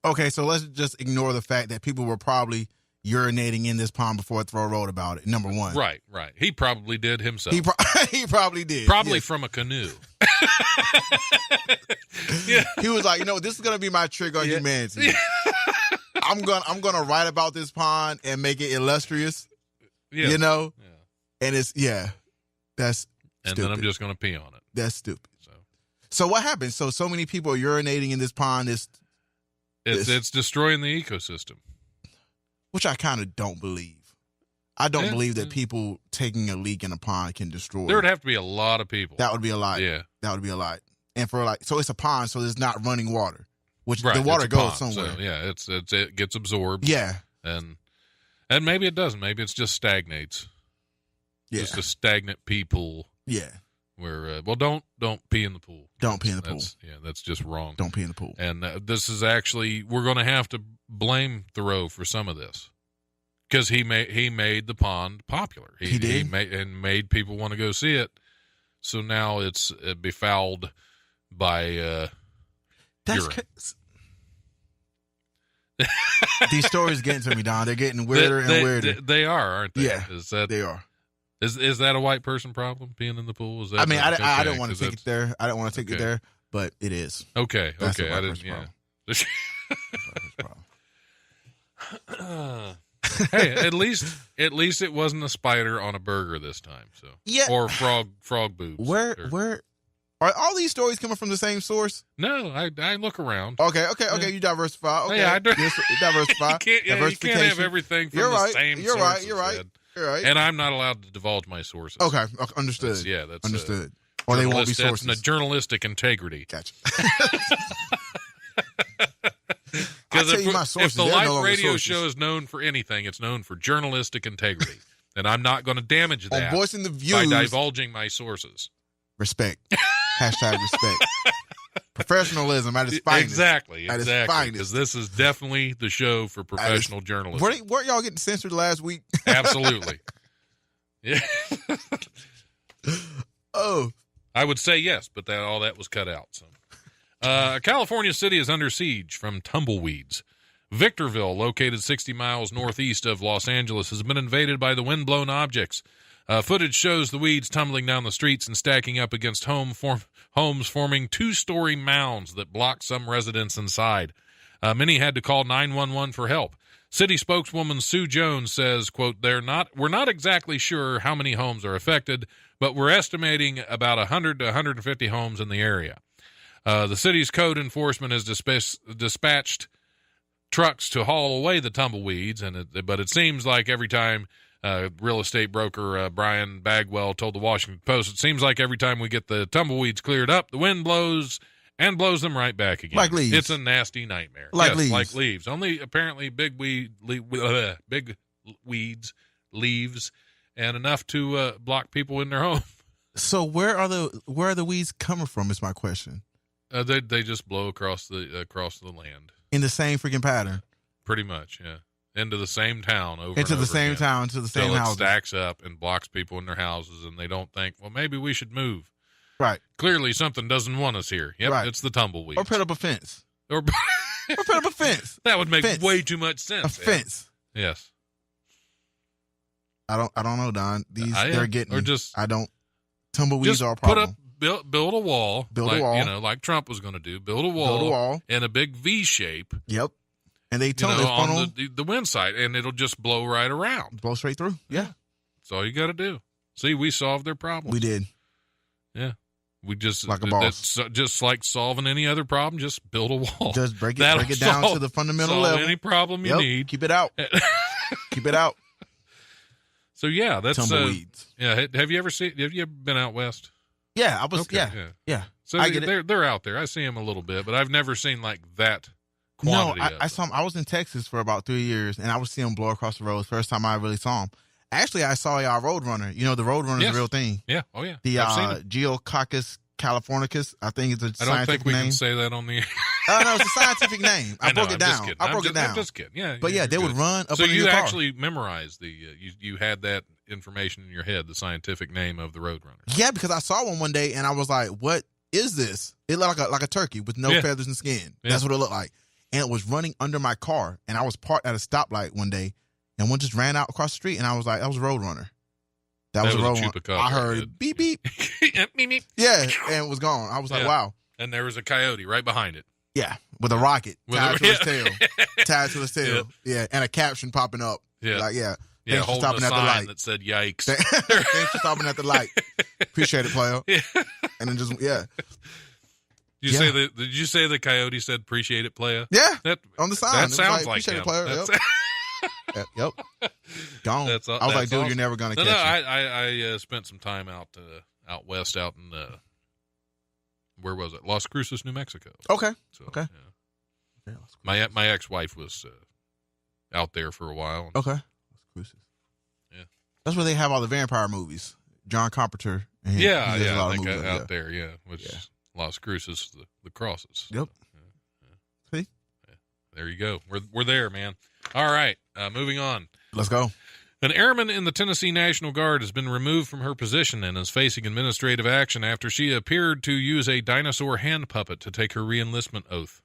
Okay, so let's just ignore the fact that people were probably urinating in this pond before Thoreau wrote about it, number one. Right. He probably did himself. He probably did. Probably from a canoe. He was like, this is going to be my trick on humanity. I'm gonna write about this pond and make it illustrious, And it's, that's and stupid. Then I'm just going to pee on it. That's stupid. So what happens? So many people are urinating in this pond. It's destroying the ecosystem. Which I kind of don't believe. I don't believe that people taking a leak in a pond can destroy. There would have to be a lot of people. That would be a lot. Yeah. That would be a lot. And for so it's a pond, so there's not running water, which Right, the water it's a goes pond, somewhere. So, yeah, it gets absorbed. Yeah. And maybe it doesn't. Maybe it's just stagnates. Yeah. Just a stagnant pee pool. Yeah. Where don't pee in the pool. Don't pee in the pool. Yeah, that's just wrong. Don't pee in the pool. And this is actually, we're going to have to blame Thoreau for some of this, because he made the pond popular. He did. He made people want to go see it. So now it's befouled by urine. These stories getting to me, Don. They're getting weirder and weirder. They are, aren't they? Yeah, they are. Is that a white person problem, peeing in the pool? Is that, I mean, okay, I don't want to take it there. I don't want to take it there, but it is. Okay, That's okay. a I white didn't. person Yeah. Hey, at least it wasn't a spider on a burger this time. So Yeah. or frog boobs. Where are all these stories coming from the same source? No, I look around. Okay. You diversify. Okay, Yeah, I do. You diversify. You can't have everything from the same sources. You're right. And I'm not allowed to divulge my sources. Okay, understood. That's understood. Or they won't be sources. That's journalistic integrity. Gotcha. Because if the live radio sources. show is known for anything, it's known for journalistic integrity. And I'm not going to damage that On voicing the by views, divulging my sources. Respect. Hashtag respect. Professionalism at its finest. Exactly. At its finest. Because this is definitely the show for professional journalism. Weren't y'all getting censored last week? Absolutely. Yeah. Oh. I would say yes, but all that was cut out. So, California City is under siege from tumbleweeds. Victorville, located 60 miles northeast of Los Angeles, has been invaded by the wind-blown objects. Footage shows the weeds tumbling down the streets and stacking up against homes, forming two-story mounds that block some residents inside. Many had to call 911 for help. City spokeswoman Sue Jones says, quote, we're not exactly sure how many homes are affected, but we're estimating about 100 to 150 homes in the area. The city's code enforcement has dispatched trucks to haul away the tumbleweeds, but it seems like every time real estate broker Brian Bagwell told the Washington Post, it seems like every time we get the tumbleweeds cleared up, the wind blows them right back again. Like leaves. It's a nasty nightmare. Leaves. Like leaves. Only apparently big weeds, leaves, and enough to block people in their home. So where are the weeds coming from is my question. They just blow across the land. In the same freaking pattern. Pretty much, yeah. Into the same town over Into and the over same again, town, to the same till it house. stacks up and blocks people in their houses, and they don't think, well, maybe we should move. Right. Clearly something doesn't want us here. Yep, right. It's the tumbleweeds. Or put up a fence. Or put up a fence. That would make fence. way too much sense. A fence. Yes. I don't know, Don. They're getting or just tumbleweeds are a problem. Build a wall. Build a wall. Like Trump was going to do. Build a wall in a big V shape. Yep. And they on the wind side, and it'll just blow right around. Blow straight through. Yeah. That's all you got to do. See, we solved their problem. We did. Yeah. We just like a boss. Just like solving any other problem, just build a wall. Just break it down to the fundamental level. Any problem you need. Keep it out. Keep it out. So yeah, that's tumbleweeds. Have you ever been out west? Yeah, I was. Okay, yeah. So they're out there. I see them a little bit, but I've never seen like that quantity. No, I saw them. I was in Texas for about 3 years, and I would see them blow across the road. First time I really saw them. Actually, I saw y'all Roadrunner. You know, the Roadrunner is a real thing. Yeah. Oh yeah. The Geococcus californicus, I think it's a scientific name. I don't think we can say that on the. No, it's a scientific name. I broke it down. I'm just kidding. Yeah. But yeah, they would run up. So under you your car. actually memorized you had that information in your head, the scientific name of the Roadrunner. Yeah, because I saw one day and I was like, "What is this?" It looked like a turkey with no feathers and skin. Yeah. That's what it looked like, and it was running under my car. And I was parked at a stoplight one day, and one just ran out across the street, and I was like, "That was a Roadrunner." That was a Roadrunner. I heard beep beep, beep beep. Yeah, and it was gone. I was like, "Wow!" And there was a coyote right behind it. Yeah, with a rocket tied to his tail. Tied to his tail. Yeah, and a caption popping up. Yeah, like Thanks for stopping at the light. That said, "Yikes!" Thanks for stopping at the light. Appreciate it, player. Yeah. And then just Did you say the coyote said, "Appreciate it, player"? Yeah. On the sign. That sounds like appreciate him. It, player. Yep. Yep. gone. I was like, dude, awesome. You're never gonna catch him. I spent some time out west, out in where was it? Las Cruces, New Mexico. Okay. So, okay. Yeah. My ex-wife was out there for a while. Okay. Las Cruces. Yeah. That's where they have all the vampire movies. John Carpenter. And he does a lot of movies out there. Yeah. Which Las Cruces, the crosses. Yep. See. Yeah. There you go. We're there, man. All right. Moving on. Let's go. An airman in the Tennessee National Guard has been removed from her position and is facing administrative action after she appeared to use a dinosaur hand puppet to take her reenlistment oath.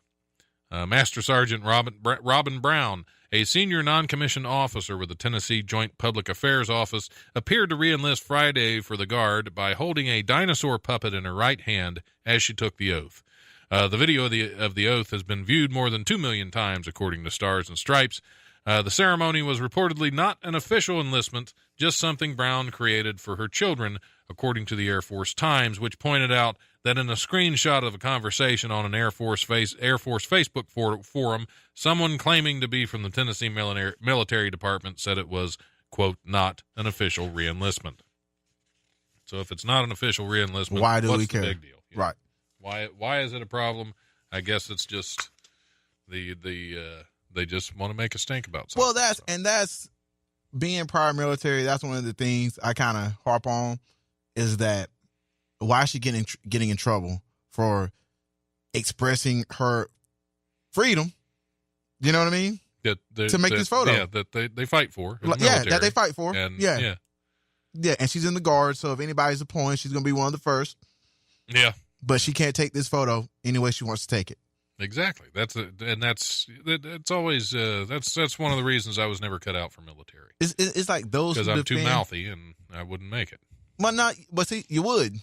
Master Sergeant Robin Brown, a senior non-commissioned officer with the Tennessee Joint Public Affairs Office, appeared to reenlist Friday for the Guard by holding a dinosaur puppet in her right hand as she took the oath. The video of the oath has been viewed more than 2 million times, according to Stars and Stripes. The ceremony was reportedly not an official enlistment, just something Brown created for her children, according to the Air Force Times, which pointed out that in a screenshot of a conversation on an Air Force Facebook forum, someone claiming to be from the Tennessee Military Department said it was, quote, not an official reenlistment. So if it's not an official reenlistment, what's the big deal? Right. Why is it a problem? I guess it's just they just want to make a stink about something. Well, that's being prior military. That's one of the things I kind of harp on is that why is she getting in trouble for expressing her freedom? You know what I mean? To make this photo. Yeah, that they fight for. Yeah, that they fight for. And, yeah. And she's in the Guard, so if anybody's appointed, she's going to be one of the first. Yeah. But she can't take this photo any way she wants to take it. Exactly. That's always that's one of the reasons I was never cut out for military. It's like those because I'm too mouthy and I wouldn't make it. But see, you would.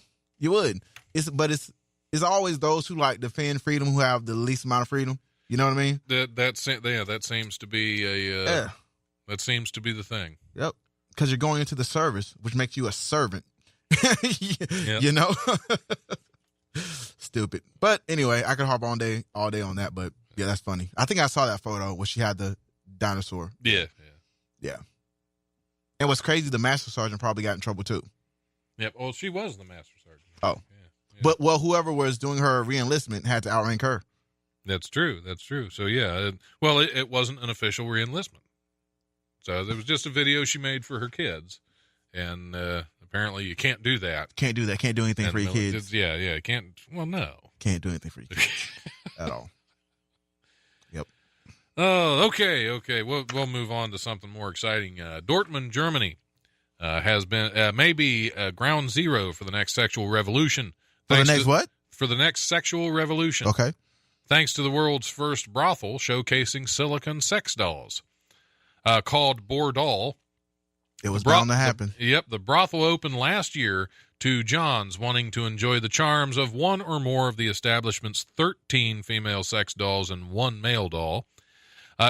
It's always those who like defend freedom who have the least amount of freedom. You know what I mean? That seems to be that seems to be the thing. Yep. Because you're going into the service, which makes you a servant. Yep. You know. Stupid. But anyway, I could harp all day on that, but yeah, that's funny. I think I saw that photo where she had the dinosaur. Yeah. And what's crazy, the Master Sergeant probably got in trouble too. Yep. Well, she was the Master Sergeant. Oh. Yeah. But whoever was doing her reenlistment had to outrank her. That's true. So yeah, well, it wasn't an official reenlistment. So it was just a video she made for her kids, and apparently you can't do that. Can't do anything for your kids. Yeah. Can't. Well, no. Can't do anything for your kids at all. Yep. Oh, okay. We'll move on to something more exciting. Dortmund, Germany, has been maybe ground zero for the next sexual revolution. For the next sexual revolution. Okay. Thanks to the world's first brothel showcasing silicone sex dolls, called Bordal. It was bound to happen. The brothel opened last year to Johns wanting to enjoy the charms of one or more of the establishment's 13 female sex dolls and one male doll.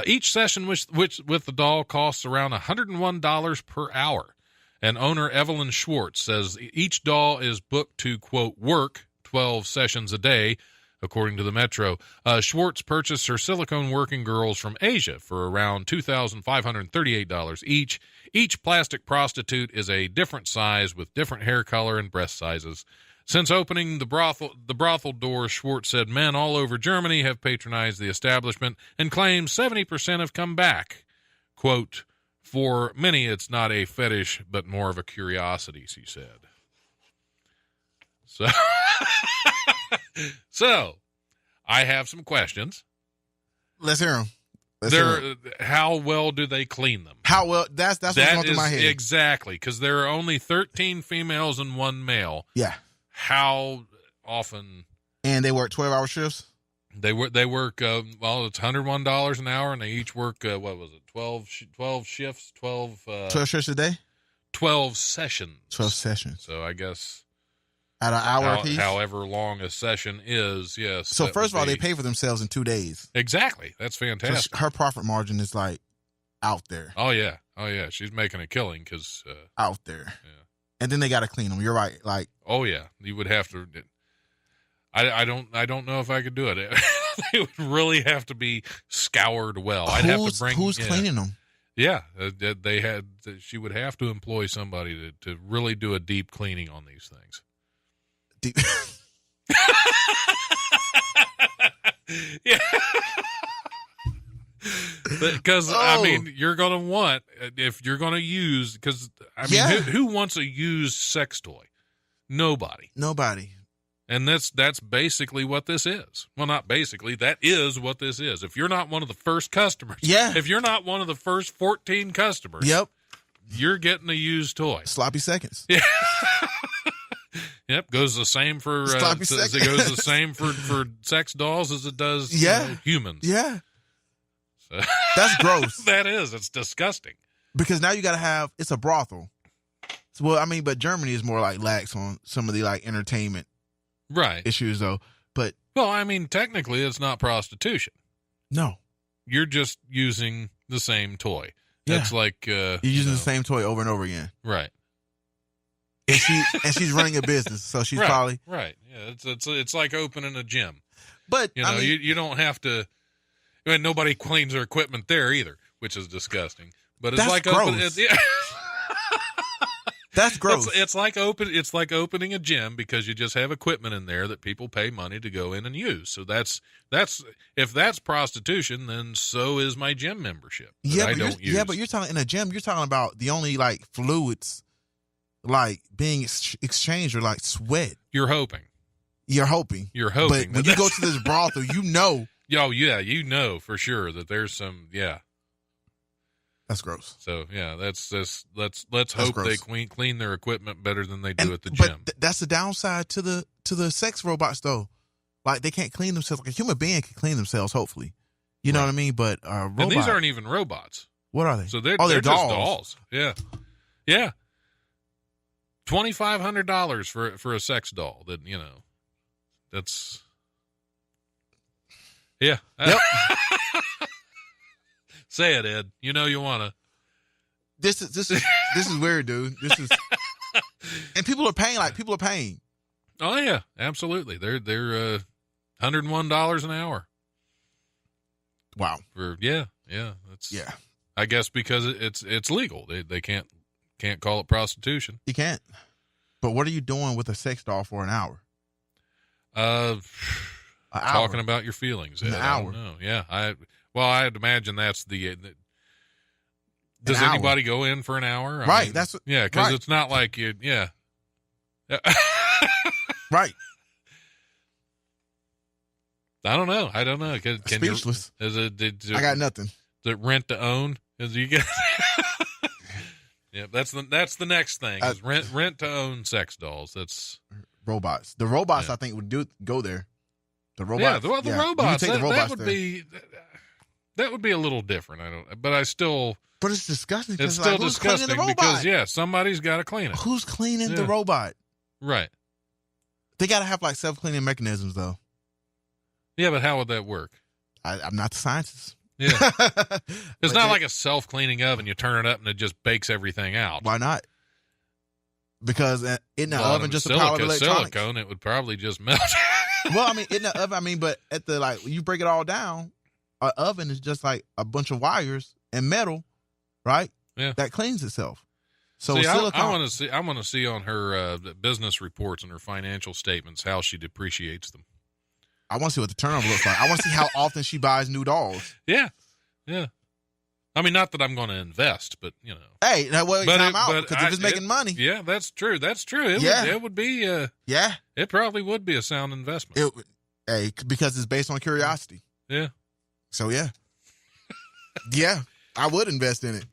Each session with the doll costs around $101 per hour. And owner Evelyn Schwartz says each doll is booked to, quote, work 12 sessions a day, according to the Metro. Schwartz purchased her silicone working girls from Asia for around $2,538 each. Each plastic prostitute is a different size with different hair color and breast sizes. Since opening the brothel doors, Schwartz said men all over Germany have patronized the establishment and claims 70% have come back. Quote, for many it's not a fetish but more of a curiosity, she said. So, I have some questions. Let's hear them. How well do they clean them? How well? That's what's going through my head. Exactly, because there are only 13 females and one male. Yeah. How often? And they work 12-hour shifts? They work. It's $101 an hour, and they each work. 12 shifts, 12 shifts a day? 12 sessions. 12 sessions. So I guess at an hour apiece? However long a session is, yes. So first of all, they pay for themselves in 2 days. Exactly. That's fantastic. So her profit margin is like out there. Oh yeah. She's making a killing because out there. Yeah. And then they got to clean them. You're right. Like, oh yeah, you would have to. I don't know if I could do it. They would really have to be scoured well. I'd have to bring. Who's cleaning them? Yeah, she would have to employ somebody to really do a deep cleaning on these things. Deep. Yeah. Because, I mean, you're going to want, if you're going to use, because, I mean, who wants a used sex toy? Nobody. And that's basically what this is. Well, not basically. That is what this is. If you're not one of the first customers, if you're not one of the first 14 customers, you're getting a used toy. Sloppy seconds. Yeah. Yep. Goes the same for it goes the same for sex dolls as it does humans. Yeah. So, that's gross. That is. It's disgusting. Because now you got to have, it's a brothel. So, well, I mean, but Germany is more like lax on some of the like entertainment issues though. But well, I mean, technically it's not prostitution. No. You're just using the same toy. It's like you're using the same toy over and over again. Right. And she's running a business, so she's probably right. Yeah, it's like opening a gym. But you know, I mean, you don't have to. I mean, nobody cleans their equipment there either, which is disgusting. But it's like gross. That's gross. It's like opening a gym because you just have equipment in there that people pay money to go in and use. So that's if that's prostitution, then so is my gym membership. Yeah, but you're talking in a gym. You're talking about the only like fluids like being exchanged or like sweat. You're hoping. But when you go to this brothel, you know. Oh yeah, you know for sure that there's some That's gross. So yeah, let's hope gross. they clean their equipment better than they do at the gym. But that's the downside to the sex robots though. Like they can't clean themselves. Like a human being can clean themselves. Hopefully, you know what I mean. But and these aren't even robots. What are they? So they're just dolls. Yeah. $2,500 for a sex doll. That that's. Yeah. Yep. Say it, Ed. You know you wanna. This is weird, dude. This is, and people are paying. Oh yeah, absolutely. They're $101 an hour. Wow. That's I guess because it's legal. They can't call it prostitution. You can't. But what are you doing with a sex doll for an hour? Talking about your feelings. An hour. No, yeah. I'd imagine that's the. Does anybody go in for an hour? Right. Mean, that's because it's not like you. Yeah. Right. I don't know. Can Speechless. I got nothing. Is it rent to own? Is you get? Yeah, that's the next thing. Is rent to own sex dolls. That's robots. The robots, I think, would go there. The robots. Yeah, the robots. That would be a little different. But it's disgusting. It's still disgusting because somebody's got to clean it. Who's cleaning the robot? Right. They got to have like self-cleaning mechanisms, though. Yeah, but how would that work? I'm not the scientist. Yeah. It's not like a self-cleaning oven. You turn it up and it just bakes everything out. Why not? Because in the oven, just a pile of electronics. Silicone, it would probably just melt. Well, I mean, in the oven, but at the when you break it all down, an oven is just like a bunch of wires and metal, right? Yeah. That cleans itself. So see, silicone. I want to see on her business reports and her financial statements how she depreciates them. I want to see what the turnover looks like. I want to see how often she buys new dolls. Yeah. I mean, not that I'm going to invest, but Hey, time out because if it's making money. Yeah, that's true. It would be. It probably would be a sound investment. Because it's based on curiosity. Yeah. So yeah, I would invest in it.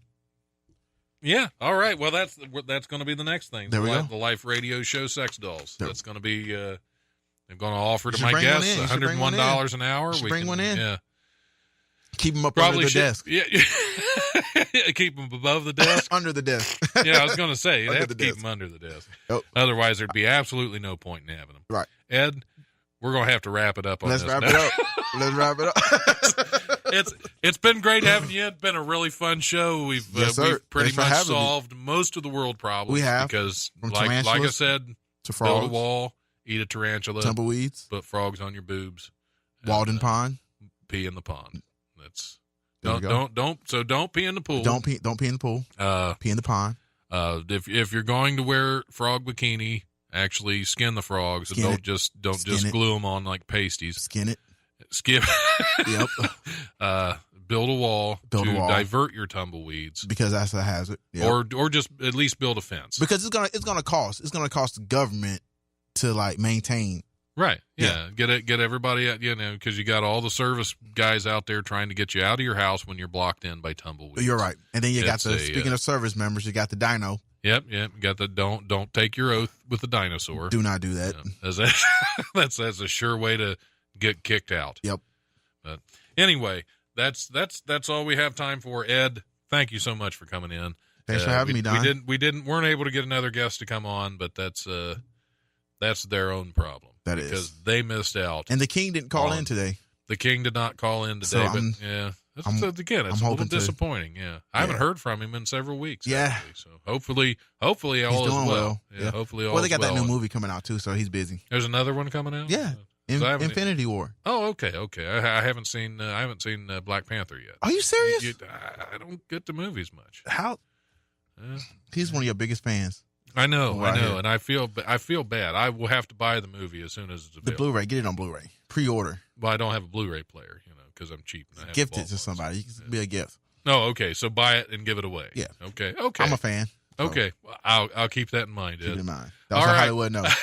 Yeah. All right. Well, that's going to be the next thing. There we go. The Life Radio Show sex dolls. That's going to be. They're going to offer to You my should bring one guests in. $101 an hour. You should bring one in. Yeah. Keep them up under the desk. Yeah. Keep them above the desk. Under the desk. Yeah, I was going to say you Under have the to keep desk. them under the desk. Oh. Otherwise, there'd be absolutely no point in having them. Right. Ed, we're going to have to wrap it up on Let's this. wrap it up. It's been great having you. It's been a really fun show. We've pretty much solved most of the world problems. We have. Because, From like I said, to build frogs, a wall, eat a tarantula, tumbleweeds, put frogs on your boobs, Walden Pond, pee in the pond. Don't pee in the pool. Don't pee in the pool. Pee in the pond. If you're going to wear frog bikini, actually skin the frogs. And don't just glue them on like pasties. Skin it. Yep. Build a wall to divert your tumbleweeds, because that's a hazard. Yep. Or just at least build a fence, because it's gonna cost the government to like maintain. Right. Yeah. Get everybody out, because you got all the service guys out there trying to get you out of your house when you're blocked in by tumbleweeds. You're right. And then you got speaking of service members, you got the dino. Yep. You got the don't take your oath with the dinosaur. Do not do that. That's a sure way to get kicked out. Yep. But anyway, that's all we have time for. Ed, thank you so much for coming in. Thanks for having me, Don. We weren't able to get another guest to come on, but that's their own problem. That is, because they missed out. And the King didn't call in today. The King did not call in today, it's a little disappointing. Yeah, I haven't heard from him in several weeks. Yeah, actually, so hopefully all is well. Yeah, hopefully all. Well, they is got that new movie coming out too, so he's busy. There's another one coming out. Yeah, Infinity War. Oh, okay. I haven't seen Black Panther yet. Are you serious? I don't get to movies much. How? He's one of your biggest fans. I know, and I feel bad. I will have to buy the movie as soon as it's available. The Blu-ray, get it on Blu-ray, pre-order. Well, I don't have a Blu-ray player, because I'm cheap. And I gift it to somebody. You can be a gift. Oh, okay. So buy it and give it away. Yeah. Okay. I'm a fan. So. Okay, well, I'll keep that in mind. Keep it in mind. That's how Hollywood knows.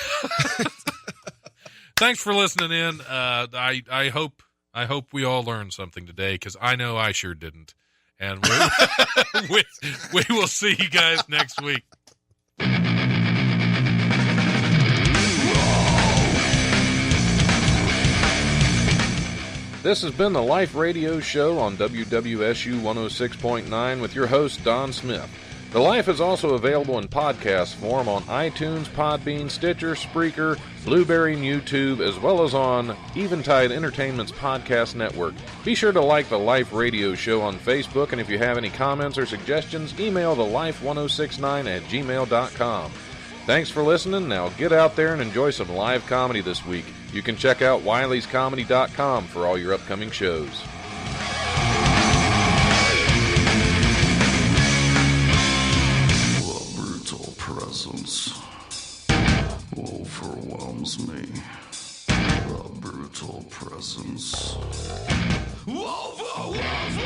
Thanks for listening in. I hope we all learned something today, because I know I sure didn't. And we will see you guys next week. This has been the Life Radio Show on WWSU 106.9 with your host, Don Smith. The Life is also available in podcast form on iTunes, PodBean, Stitcher, Spreaker, Blueberry, and YouTube, as well as on Eventide Entertainment's podcast network. Be sure to like the Life Radio Show on Facebook, and if you have any comments or suggestions, email thelife1069@gmail.com. Thanks for listening. Now get out there and enjoy some live comedy this week. You can check out wileyscomedy.com for all your upcoming shows. The brutal presence overwhelms me. The brutal presence overwhelms me.